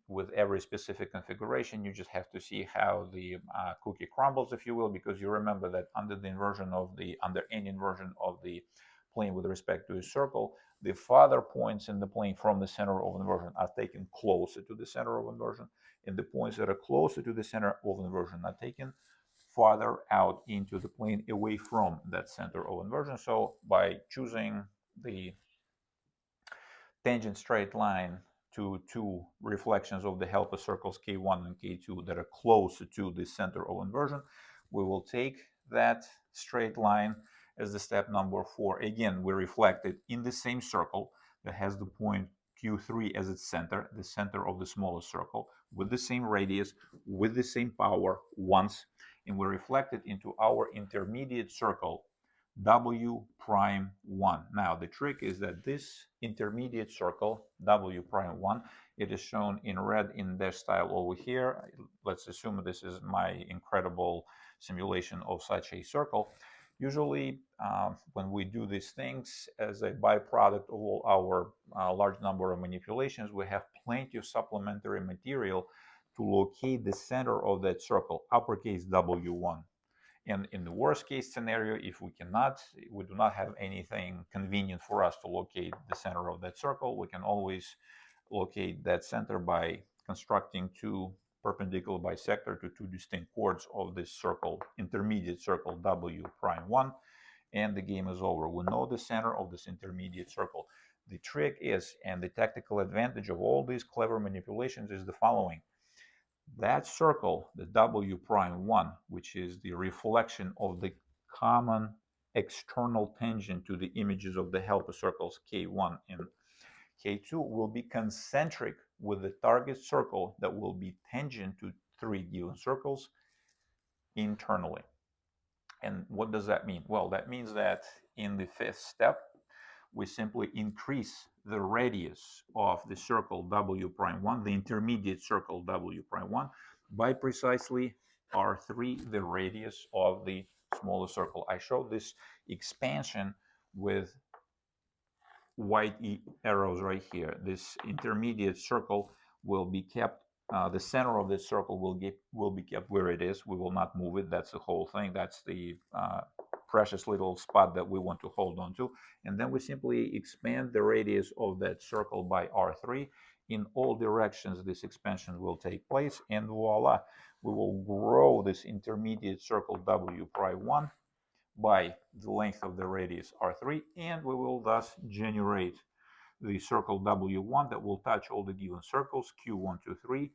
with every specific configuration, you just have to see how the cookie crumbles, if you will, because you remember that under any inversion of the plane with respect to a circle, the farther points in the plane from the center of inversion are taken closer to the center of inversion, and the points that are closer to the center of inversion are taken farther out into the plane away from that center of inversion. So by choosing the tangent straight line to two reflections of the helper circles K1 and K2 that are closer to the center of inversion, we will take that straight line as the step number 4. Again, we reflect it in the same circle that has the point Q3 as its center, the center of the smallest circle, with the same radius, with the same power once, and we reflect it into our intermediate circle, W prime 1. Now, the trick is that this intermediate circle, W prime 1, it is shown in red in dash style over here. Let's assume this is my incredible simulation of such a circle. Usually, when we do these things as a byproduct of all our large number of manipulations, we have plenty of supplementary material to locate the center of that circle, uppercase W1. And in the worst case scenario, if we do not have anything convenient for us to locate the center of that circle, we can always locate that center by constructing two perpendicular bisector to two distinct chords of this circle, intermediate circle W prime 1, and the game is over. We know the center of this intermediate circle. The trick is, and the tactical advantage of all these clever manipulations is the following. That circle, the W prime 1, which is the reflection of the common external tangent to the images of the helper circles K1 and K2, will be concentric with the target circle that will be tangent to three given circles internally. And what does that mean? Well, that means that in the fifth step, we simply increase the radius of the circle W prime 1, the intermediate circle W prime 1, by precisely R3, the radius of the smaller circle. I showed this expansion with white arrows right here. This intermediate circle will be kept, the center of this circle will be kept where it is. We will not move it. That's the whole thing. That's the precious little spot that we want to hold on to. And then we simply expand the radius of that circle by R3. In all directions, this expansion will take place, and voila, we will grow this intermediate circle W prime 1 by the length of the radius R3, and we will thus generate the circle W1 that will touch all the given circles Q1 to 3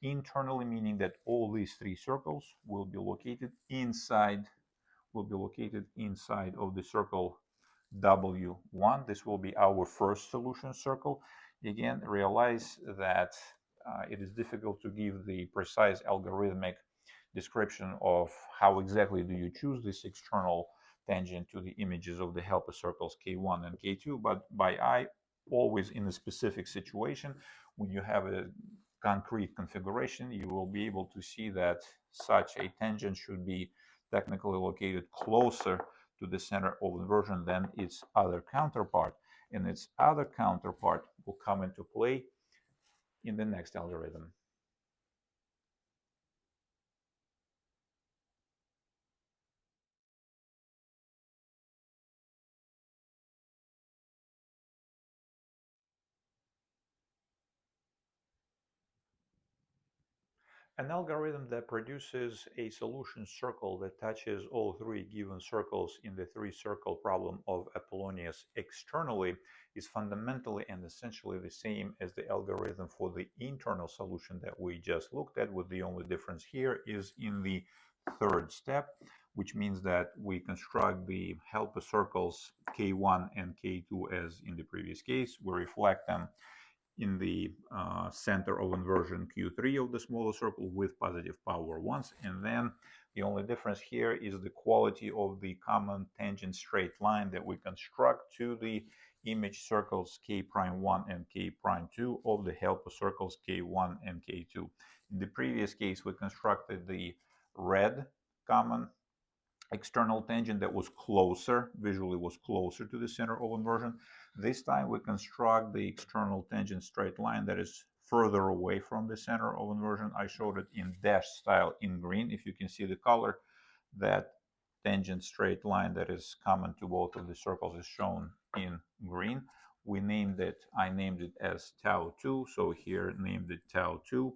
internally, meaning that all these three circles will be located inside of the circle W1. This will be our first solution circle. Again, realize that it is difficult to give the precise algorithmic description of how exactly do you choose this external tangent to the images of the helper circles K1 and K2, but by eye, always in a specific situation, when you have a concrete configuration, you will be able to see that such a tangent should be technically located closer to the center of inversion than its other counterpart, and its other counterpart will come into play in the next algorithm. An algorithm that produces a solution circle that touches all three given circles in the three-circle problem of Apollonius externally is fundamentally and essentially the same as the algorithm for the internal solution that we just looked at, with the only difference here is in the third step, which means that we construct the helper circles K1 and K2 as in the previous case. We reflect them in the center of inversion Q3 of the smaller circle with positive power once, and then the only difference here is the quality of the common tangent straight line that we construct to the image circles K prime 1 and K prime 2 of the helper circles K1 and K2. In the previous case, we constructed the red common external tangent that was closer, visually was closer to the center of inversion. This time we construct the external tangent straight line that is further away from the center of inversion. I showed it in dash style in green. If you can see the color, that tangent straight line that is common to both of the circles is shown in green. I named it as tau 2, so here named it tau 2.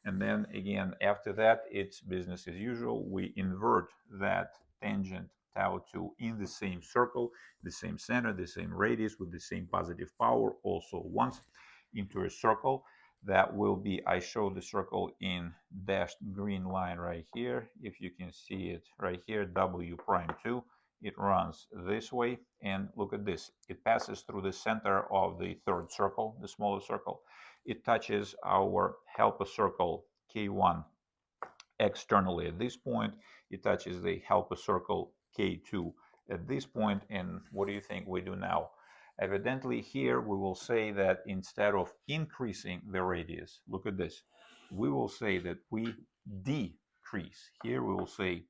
And then again, after that, it's business as usual. We invert that tangent tau 2 in the same circle, the same center, the same radius with the same positive power, also once, into a circle that will be, I show the circle in dashed green line right here. If you can see it right here, W prime 2 it runs this way, and look at this. It passes through the center of the third circle, the smaller circle. It touches our helper circle K1 externally at this point. It touches the helper circle K2 at this point. And what do you think we do now? Evidently here we will say that instead of increasing the radius, look at this, we will say that we decrease. Here we will say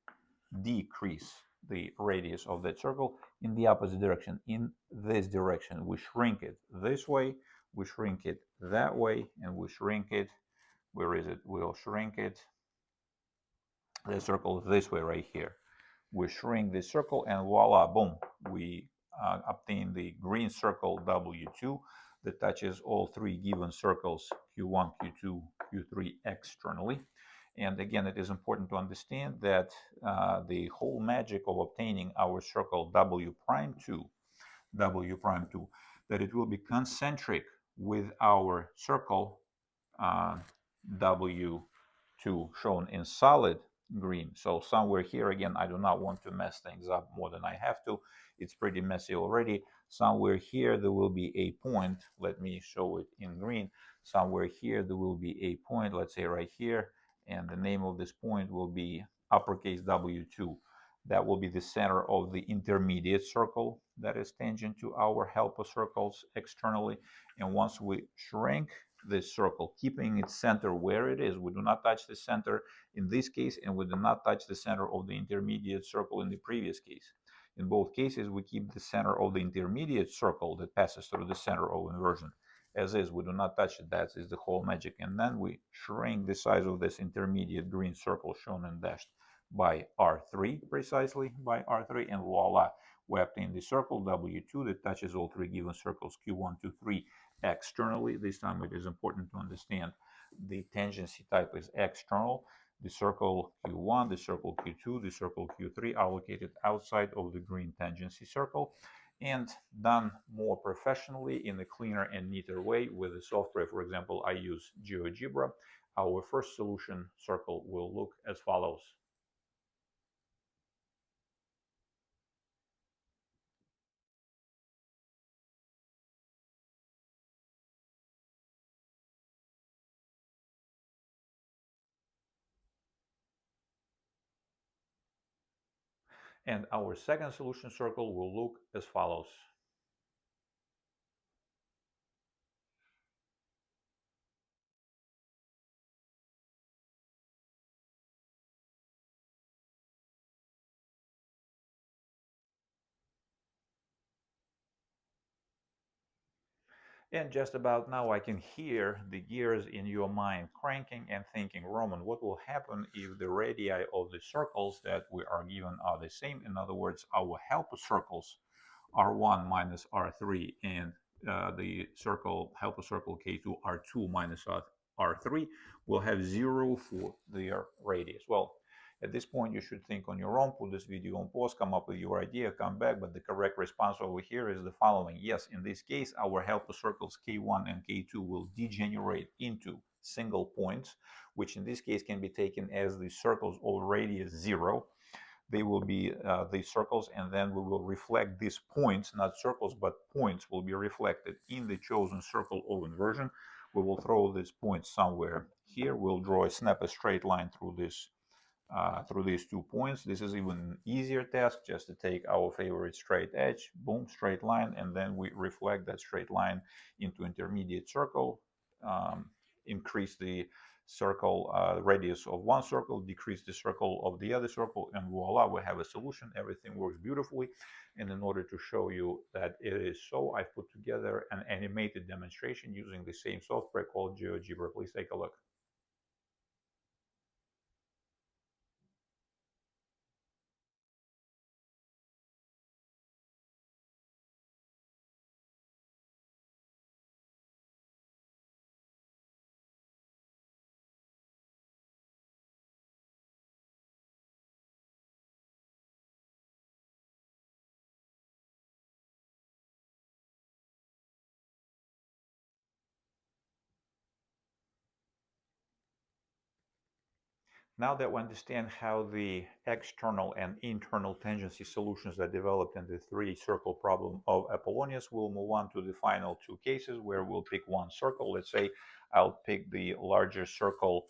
decrease the radius of that circle in the opposite direction, in this direction. We shrink it this way, we shrink it that way, and we shrink it, where is it? We'll shrink it, the circle this way right here. We shrink this circle and voila, boom, we obtain the green circle W2 that touches all three given circles Q1, Q2, Q3 externally. And again, it is important to understand that the whole magic of obtaining our circle W prime 2, that it will be concentric with our circle W2 shown in solid green. So somewhere here, again, I do not want to mess things up more than I have to. It's pretty messy already. Somewhere here there will be a point. Let me show it in green. Somewhere here there will be a point, let's say right here, and the name of this point will be uppercase W2. That will be the center of the intermediate circle that is tangent to our helper circles externally. And once we shrink this circle, keeping its center where it is, we do not touch the center in this case, and we do not touch the center of the intermediate circle in the previous case. In both cases, we keep the center of the intermediate circle that passes through the center of inversion as is. We do not touch it. That is the whole magic. And then we shrink the size of this intermediate green circle shown and dashed by R3, precisely by R3, and voila, we obtain the circle W2 that touches all three given circles Q1, 2, 3 externally. This time it is important to understand the tangency type is external. The circle Q1, the circle Q2, the circle Q3 are located outside of the green tangency circle, and done more professionally in a cleaner and neater way with the software. For example, I use GeoGebra. Our first solution circle will look as follows. And our second solution circle will look as follows. And just about now I can hear the gears in your mind cranking and thinking, Roman, what will happen if the radii of the circles that we are given are the same? In other words, our helper circles R1 minus R3 and the helper circle K2 R2 minus R3 will have 0 for their radius. Well, at this point, you should think on your own, put this video on pause, come up with your idea, come back. But the correct response over here is the following. Yes, in this case, our helper circles K1 and K2 will degenerate into single points, which in this case can be taken as the circles of radius 0. They will be these circles, and then we will reflect these points, not circles, but points will be reflected in the chosen circle of inversion. We will throw these points somewhere here. We'll snap a straight line through these 2 points. This is even easier task, just to take our favorite straight edge, boom, straight line, and then we reflect that straight line into intermediate circle, increase the circle radius of one circle, decrease the circle of the other circle, and voila, we have a solution. Everything works beautifully. And in order to show you that it is so, I've put together an animated demonstration using the same software called GeoGebra. Please take a look. Now that we understand how the external and internal tangency solutions are developed in the three-circle problem of Apollonius, we'll move on to the final two cases where we'll pick one circle. Let's say I'll pick the larger circle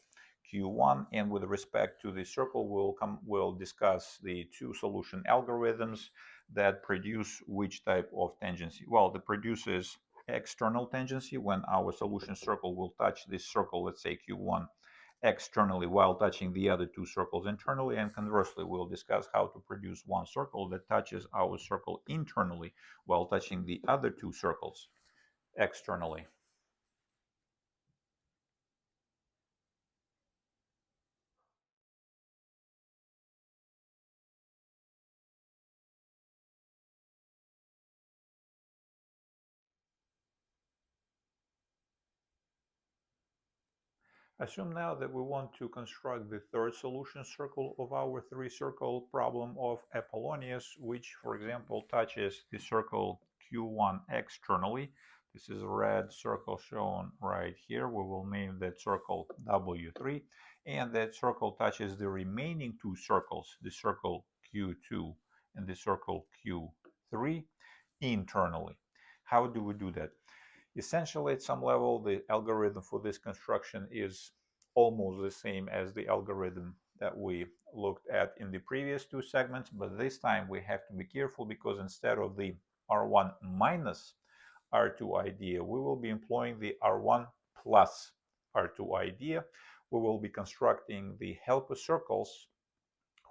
Q1, and with respect to the circle, we'll discuss the two solution algorithms that produce which type of tangency. Well, the produces external tangency when our solution circle will touch this circle, let's say Q1 externally while touching the other two circles internally, and conversely we'll discuss how to produce one circle that touches our circle internally while touching the other two circles externally. Assume now that we want to construct the third solution circle of our three-circle problem of Apollonius, which, for example, touches the circle Q1 externally. This is a red circle shown right here. We will name that circle W3, and that circle touches the remaining two circles, the circle Q2 and the circle Q3, internally. How do we do that? Essentially, at some level, the algorithm for this construction is almost the same as the algorithm that we looked at in the previous two segments, but this time we have to be careful because instead of the R1 minus R2 idea, we will be employing the R1 plus R2 idea. We will be constructing the helper circles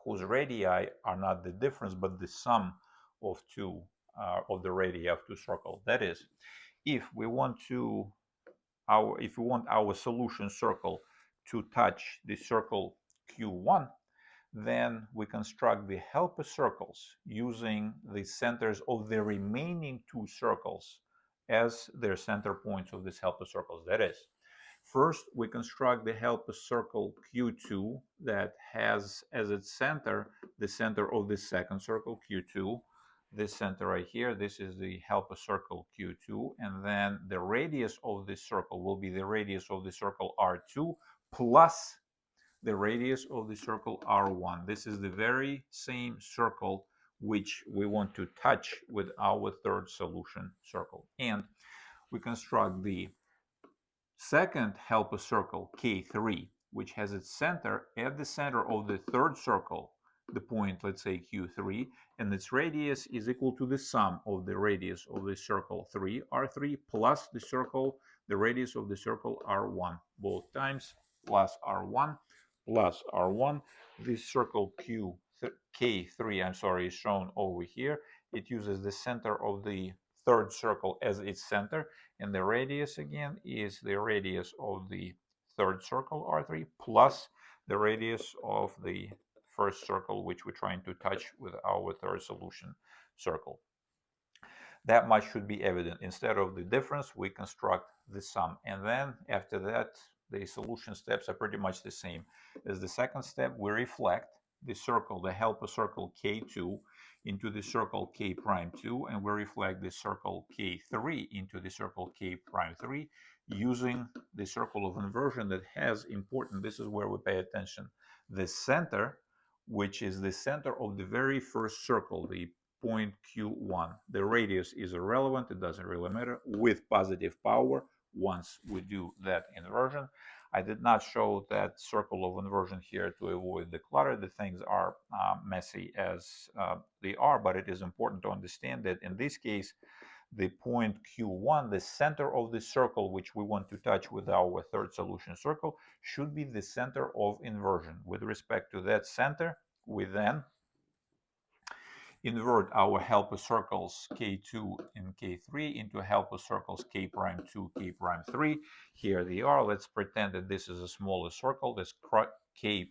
whose radii are not the difference but the sum of the radii of two circles. That is, if we want our solution circle to touch the circle Q1, then we construct the helper circles using the centers of the remaining two circles as their center points of these helper circles. That is, first we construct the helper circle Q2 that has as its center the center of the second circle Q2. This center right here, this is the helper circle Q2, and then the radius of this circle will be the radius of the circle R2 plus the radius of the circle R1. This is the very same circle which we want to touch with our third solution circle. And we construct the second helper circle K3, which has its center at the center of the third circle, the point, let's say Q3, and its radius is equal to the sum of the radius of the circle 3, R3, plus the radius of the circle R1, both times, plus R1, plus R1. This circle K3, is shown over here. It uses the center of the third circle as its center, and the radius again is the radius of the third circle R3 plus the radius of the first circle which we're trying to touch with our third solution circle. That much should be evident. Instead of the difference, we construct the sum, and then after that the solution steps are pretty much the same. As the second step, we reflect the circle, the helper circle K2 into the circle K prime 2, and we reflect the circle K3 into the circle K prime 3 using the circle of inversion that has important, this is where we pay attention, the center, which is the center of the very first circle, the point Q1. The radius is irrelevant, it doesn't really matter, with positive power once we do that inversion. I did not show that circle of inversion here to avoid the clutter. The things are messy as they are, but it is important to understand that in this case, the point Q1, the center of the circle which we want to touch with our third solution circle, should be the center of inversion. With respect to that center, we then invert our helper circles K2 and K3 into helper circles K prime 2, K prime 3. Here they are. Let's pretend that this is a smaller circle, this K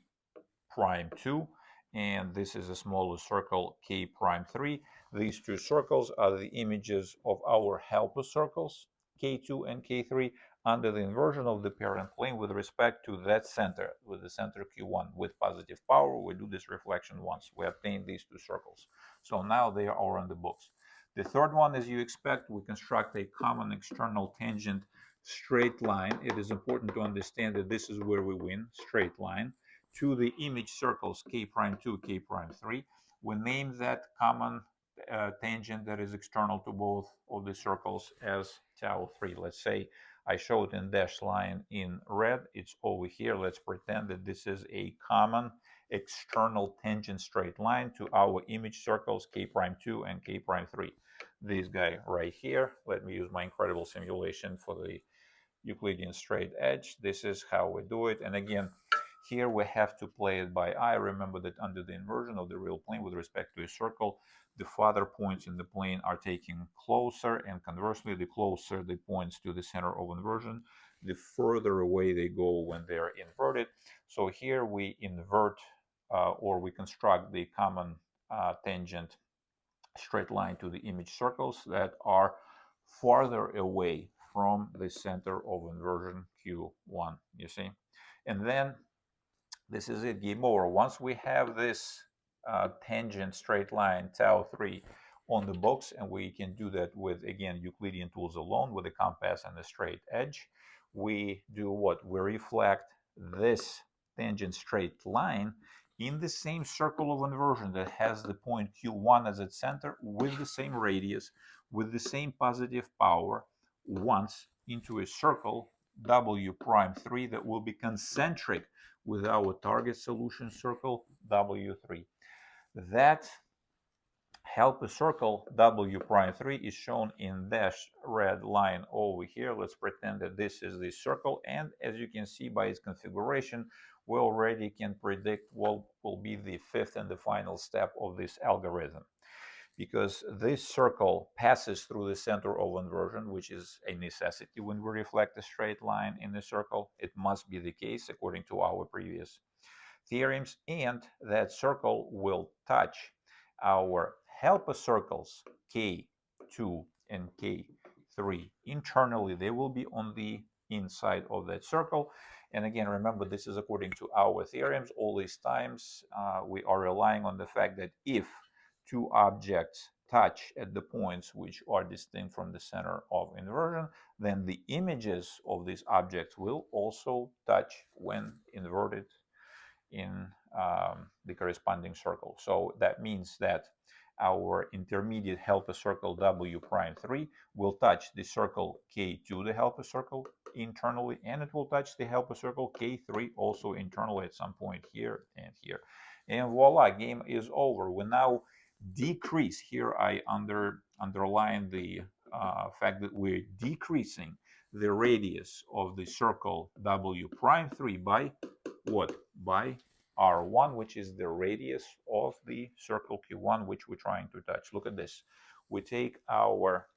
prime 2, and this is a smaller circle K prime 3. These two circles are the images of our helper circles K2 and K3 under the inversion of the parent plane with respect to that center, with the center Q1. With positive power, we do this reflection once. We obtain these two circles. So now they are all in the books. The third one, as you expect, we construct a common external tangent straight line. It is important to understand that this is where we win, straight line. to the image circles k prime 2, k prime 3. We name that common tangent that is external to both of the circles as tau 3. Let's say I show it in dashed line in red. It's over here. Let's pretend that this is a common external tangent straight line to our image circles k prime 2 and k prime 3. This guy right here. Let me use my incredible simulation for the Euclidean straight edge. This is how we do it. And again, here we have to play it by eye. Remember that under the inversion of the real plane with respect to a circle, the farther points in the plane are taken closer, and conversely, the closer the points to the center of inversion, the further away they go when they're inverted. So here we invert or we construct the common tangent straight line to the image circles that are farther away from the center of inversion Q1, you see. And then this is it, game over. Once we have this tangent straight line tau 3 on the box, and we can do that with, again, Euclidean tools alone, with a compass and a straight edge, we do what? We reflect this tangent straight line in the same circle of inversion that has the point Q1 as its center, with the same radius, with the same positive power, once into a circle W prime 3 that will be concentric with our target solution circle W3. That helper circle W prime 3 is shown in dashed red line over here. Let's pretend that this is the circle, and as you can see by its configuration, we already can predict what will be the fifth and the final step of this algorithm. Because this circle passes through the center of inversion, which is a necessity when we reflect a straight line in the circle. It must be the case according to our previous theorems, and that circle will touch our helper circles K2 and K3. Internally, they will be on the inside of that circle. And again, remember, this is according to our theorems. All these times we are relying on the fact that if two objects touch at the points which are distinct from the center of inversion, then the images of these objects will also touch when inverted in the corresponding circle. So that means that our intermediate helper circle W prime 3 will touch the circle K2, the helper circle, internally, and it will touch the helper circle K3 also internally at some point here and here. And voila, game is over. We now decrease. Here I underline the fact that we're decreasing the radius of the circle W prime 3 by what? By R1, which is the radius of the circle Q1, which we're trying to touch. Look at this. We take our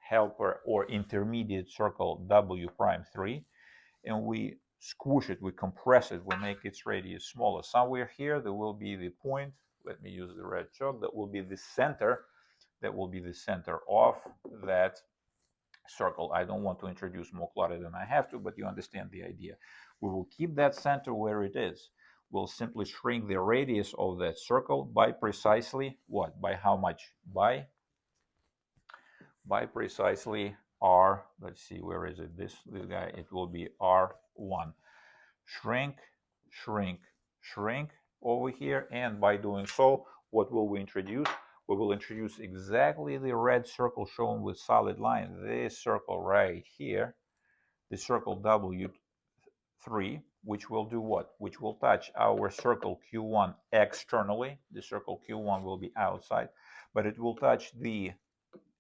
helper or intermediate circle W prime 3 and we squish it, we compress it, we make its radius smaller. Somewhere here there will be the point, let me use the red chalk, that will be the center, of that circle. I don't want to introduce more clutter than I have to, but you understand the idea. We will keep that center where it is. We'll simply shrink the radius of that circle by precisely what? By how much? By precisely R, let's see, where is it? This guy, it will be R1. Shrink, shrink, shrink over here, and by doing so, what will we introduce? We will introduce exactly the red circle shown with solid line, this circle right here, the circle W3, which will do what? Which will touch our circle Q1 externally. The circle Q1 will be outside, but it will touch the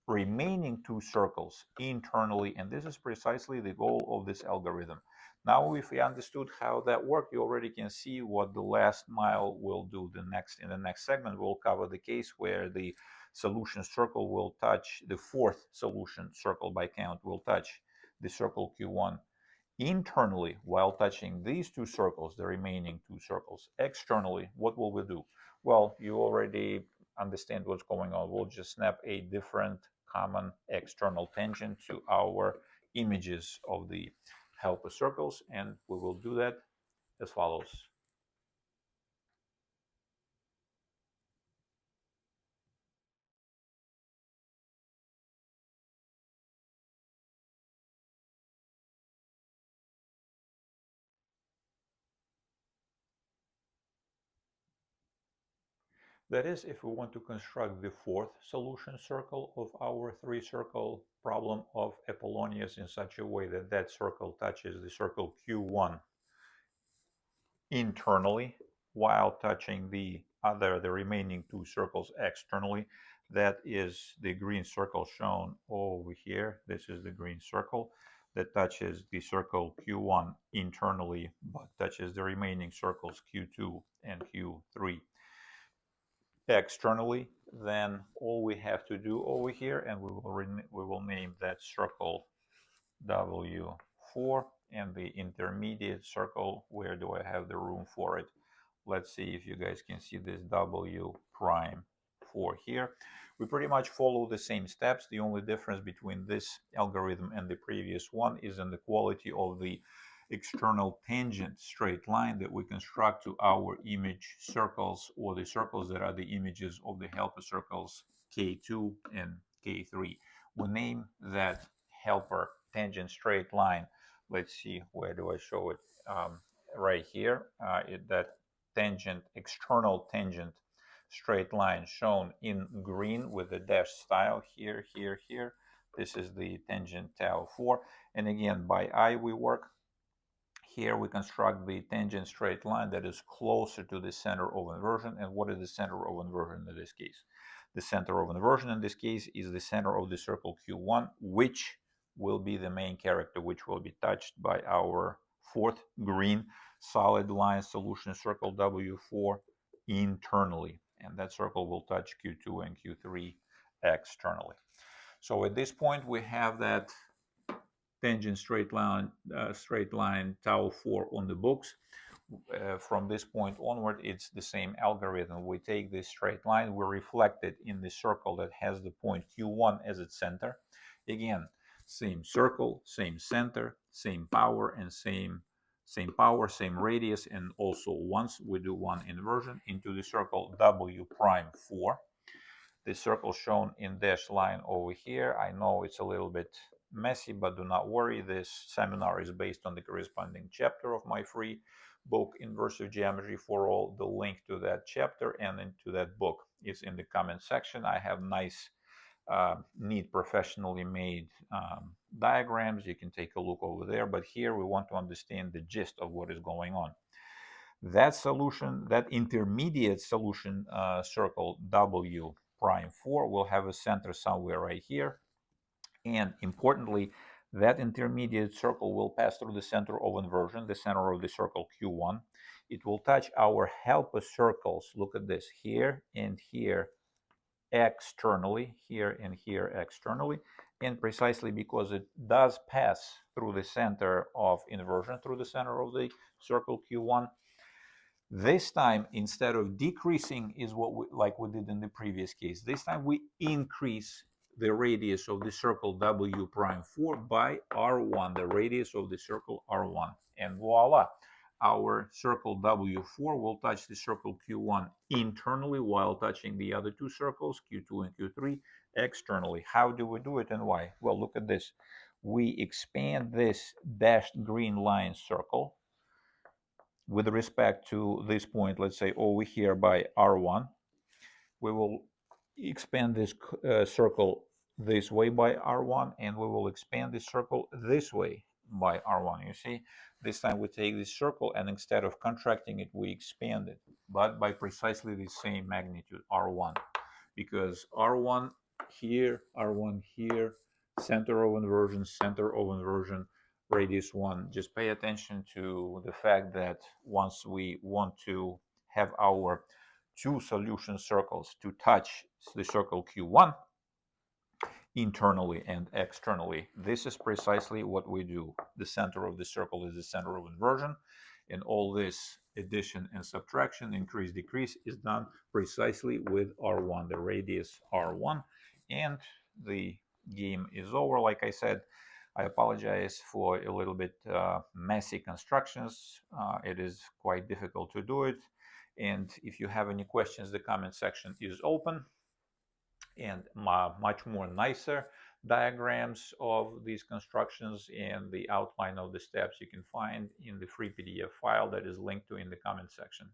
remaining two circles internally, and this is precisely the goal of this algorithm. Now, if we understood how that worked, you already can see what the last mile will do. In the next segment, we'll cover the case where the solution circle will touch, the fourth solution circle by count will touch the circle Q1 internally, while touching these two circles, the remaining two circles externally. What will we do? Well, you already understand what's going on. We'll just snap a different common external tangent to our images of the helper circles, and we will do that as follows. That is, if we want to construct the fourth solution circle of our three-circle problem of Apollonius in such a way that that circle touches the circle Q1 internally while touching the remaining two circles externally. That is the green circle shown over here. This is the green circle that touches the circle Q1 internally but touches the remaining circles Q2 and Q3 externally. Then all we have to do over here, and we will name that circle W4, and the intermediate circle, where do I have the room for it? Let's see if you guys can see this W prime 4 here. We pretty much follow the same steps. The only difference between this algorithm and the previous one is in the quality of the external tangent straight line that we construct to our image circles, or the circles that are the images of the helper circles K2 and K3. We name that helper tangent straight line. Let's see, where do I show it? Right here. That external tangent straight line shown in green with the dash style here, here, here. This is the tangent tau 4. And again, by eye we work. Here we construct the tangent straight line that is closer to the center of inversion. And what is the center of inversion in this case? The center of inversion in this case is the center of the circle Q1, which will be the main character, which will be touched by our fourth green solid line solution circle W4 internally. And that circle will touch Q2 and Q3 externally. So at this point, we have that tangent straight line tau 4 on the books. From this point onward, it's the same algorithm. We take this straight line, we reflect it in the circle that has the point Q1 as its center. Again, same circle, same center, same power, and same power, same radius. And also once we do one inversion into the circle W prime 4. The circle shown in dashed line over here. I know it's a little bit messy, but do not worry. This seminar is based on the corresponding chapter of my free book, Inversive Geometry for All. The link to that chapter and into that book is in the comment section. I have nice, neat, professionally made diagrams. You can take a look over there. But here we want to understand the gist of what is going on. That solution, that intermediate solution circle W prime 4 will have a center somewhere right here. And importantly, that intermediate circle will pass through the center of inversion, the center of the circle Q1. It will touch our helper circles. Look at this, here and here externally, here and here externally. And precisely because it does pass through the center of inversion, through the center of the circle Q1, this time, instead of decreasing, is what like we did in the previous case. This time we increase the radius of the circle W prime 4 by R1, the radius of the circle R1. And voila, our circle W4 will touch the circle Q1 internally while touching the other two circles, Q2 and Q3, externally. How do we do it and why? Well, look at this. We expand this dashed green line circle with respect to this point, let's say over here by R1. We will expand this circle this way by R1, and we will expand this circle this way by R1. You see, this time we take this circle, and instead of contracting it, we expand it, but by precisely the same magnitude, R1, because R1 here, center of inversion, radius 1. Just pay attention to the fact that once we want to have our two solution circles to touch the circle Q1 internally and externally, this is precisely what we do. The center of the circle is the center of inversion, and all this addition and subtraction, increase, decrease, is done precisely with R1, the radius R1, and the game is over. Like I said, I apologize for a little bit messy constructions. It is quite difficult to do it. And if you have any questions, the comment section is open. And much more nicer diagrams of these constructions and the outline of the steps you can find in the free PDF file that is linked to in the comment section.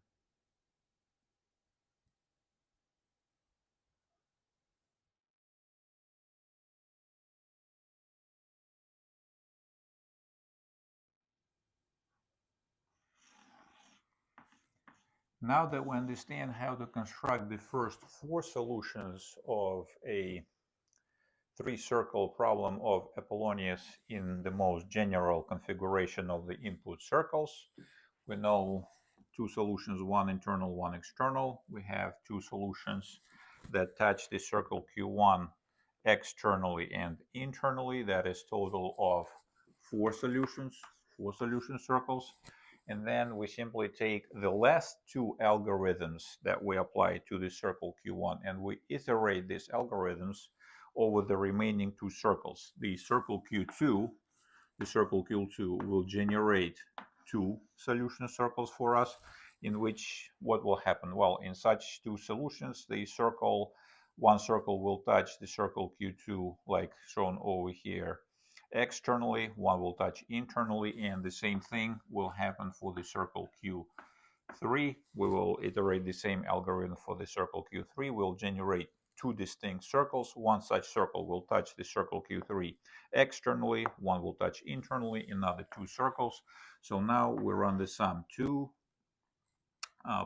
Now that we understand how to construct the first four solutions of a three-circle problem of Apollonius in the most general configuration of the input circles, we know two solutions, one internal, one external. We have two solutions that touch the circle Q1 externally and internally. That is total of four solution circles. And then we simply take the last two algorithms that we apply to the circle Q1 and we iterate these algorithms over the remaining two circles. The circle Q2 will generate two solution circles for us, in which what will happen? Well, in such two solutions, one circle will touch the circle Q2 like shown over here externally, one will touch internally, and the same thing will happen for the circle Q3. We will iterate the same algorithm for the circle Q3. We'll generate two distinct circles. One such circle will touch the circle Q3 externally, one will touch internally, another two circles. So now we run the sum 2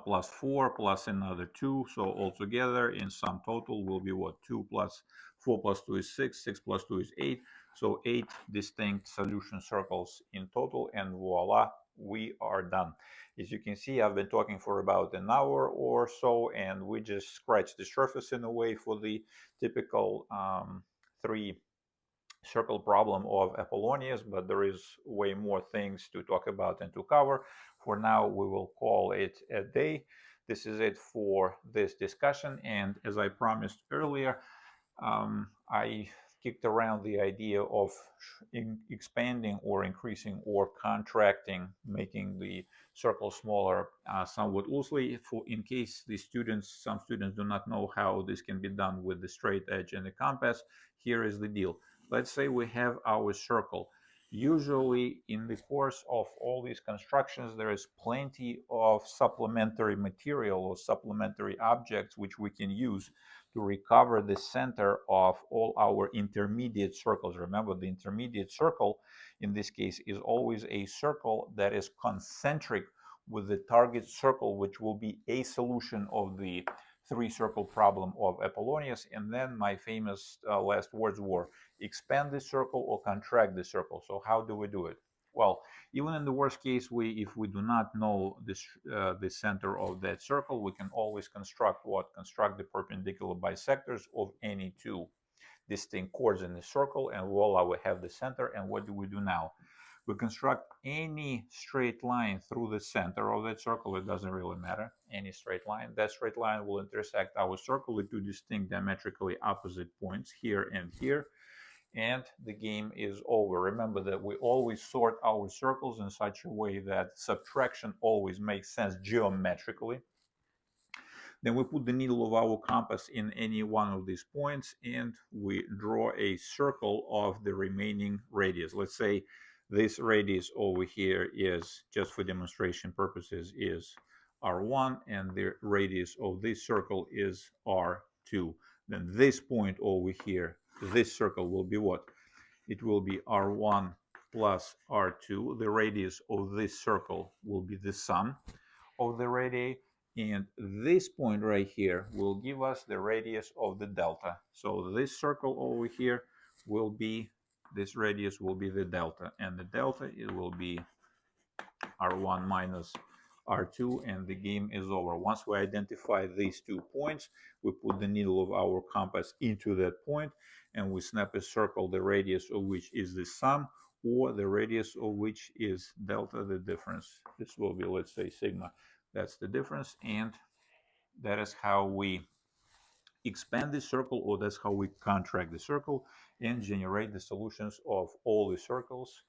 plus 4 plus another 2. So altogether in sum total will be what? 2 plus 4 plus 2 is 6, 6 plus 2 is 8. So 8 distinct solution circles in total, and voila, we are done. As you can see, I've been talking for about an hour or so, and we just scratched the surface in a way for the typical three circle problem of Apollonius, but there is way more things to talk about and to cover. For now, we will call it a day. This is it for this discussion, and as I promised earlier, I kicked around the idea of expanding or increasing or contracting, making the circle smaller somewhat loosely. In case some students do not know how this can be done with the straight edge and the compass, here is the deal. Let's say we have our circle. Usually in the course of all these constructions, there is plenty of supplementary material or supplementary objects which we can use to recover the center of all our intermediate circles. Remember, the intermediate circle in this case is always a circle that is concentric with the target circle, which will be a solution of the three-circle problem of Apollonius. And then my famous last words were expand the circle or contract the circle. So how do we do it? Well, even in the worst case, if we do not know the center of that circle, we can always construct the perpendicular bisectors of any two distinct chords in the circle, and voila, we have the center. And what do we do now? We construct any straight line through the center of that circle. It doesn't really matter, any straight line. That straight line will intersect our circle at two distinct diametrically opposite points, here and here, and the game is over. Remember that we always sort our circles in such a way that subtraction always makes sense geometrically. Then we put the needle of our compass in any one of these points and we draw a circle of the remaining radius. Let's say this radius over here is, just for demonstration purposes, is R1, and the radius of this circle is R2. Then this point over here, this circle will be what? It will be R1 plus R2. The radius of this circle will be the sum of the radii, and this point right here will give us the radius of the delta. So this circle over here will be, this radius will be the delta, and the delta, it will be R1 minus R2, and the game is over. Once we identify these 2 points, we put the needle of our compass into that point and we snap a circle, the radius of which is the sum, or the radius of which is delta, the difference. This will be, let's say, sigma. That's the difference, and that is how we expand the circle, or that's how we contract the circle and generate the solutions of all the circles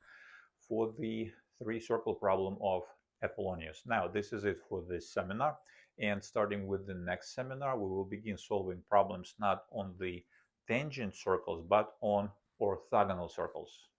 for the three-circle problem of Apollonius. Now, this is it for this seminar, and starting with the next seminar, we will begin solving problems not on the tangent circles, but on orthogonal circles.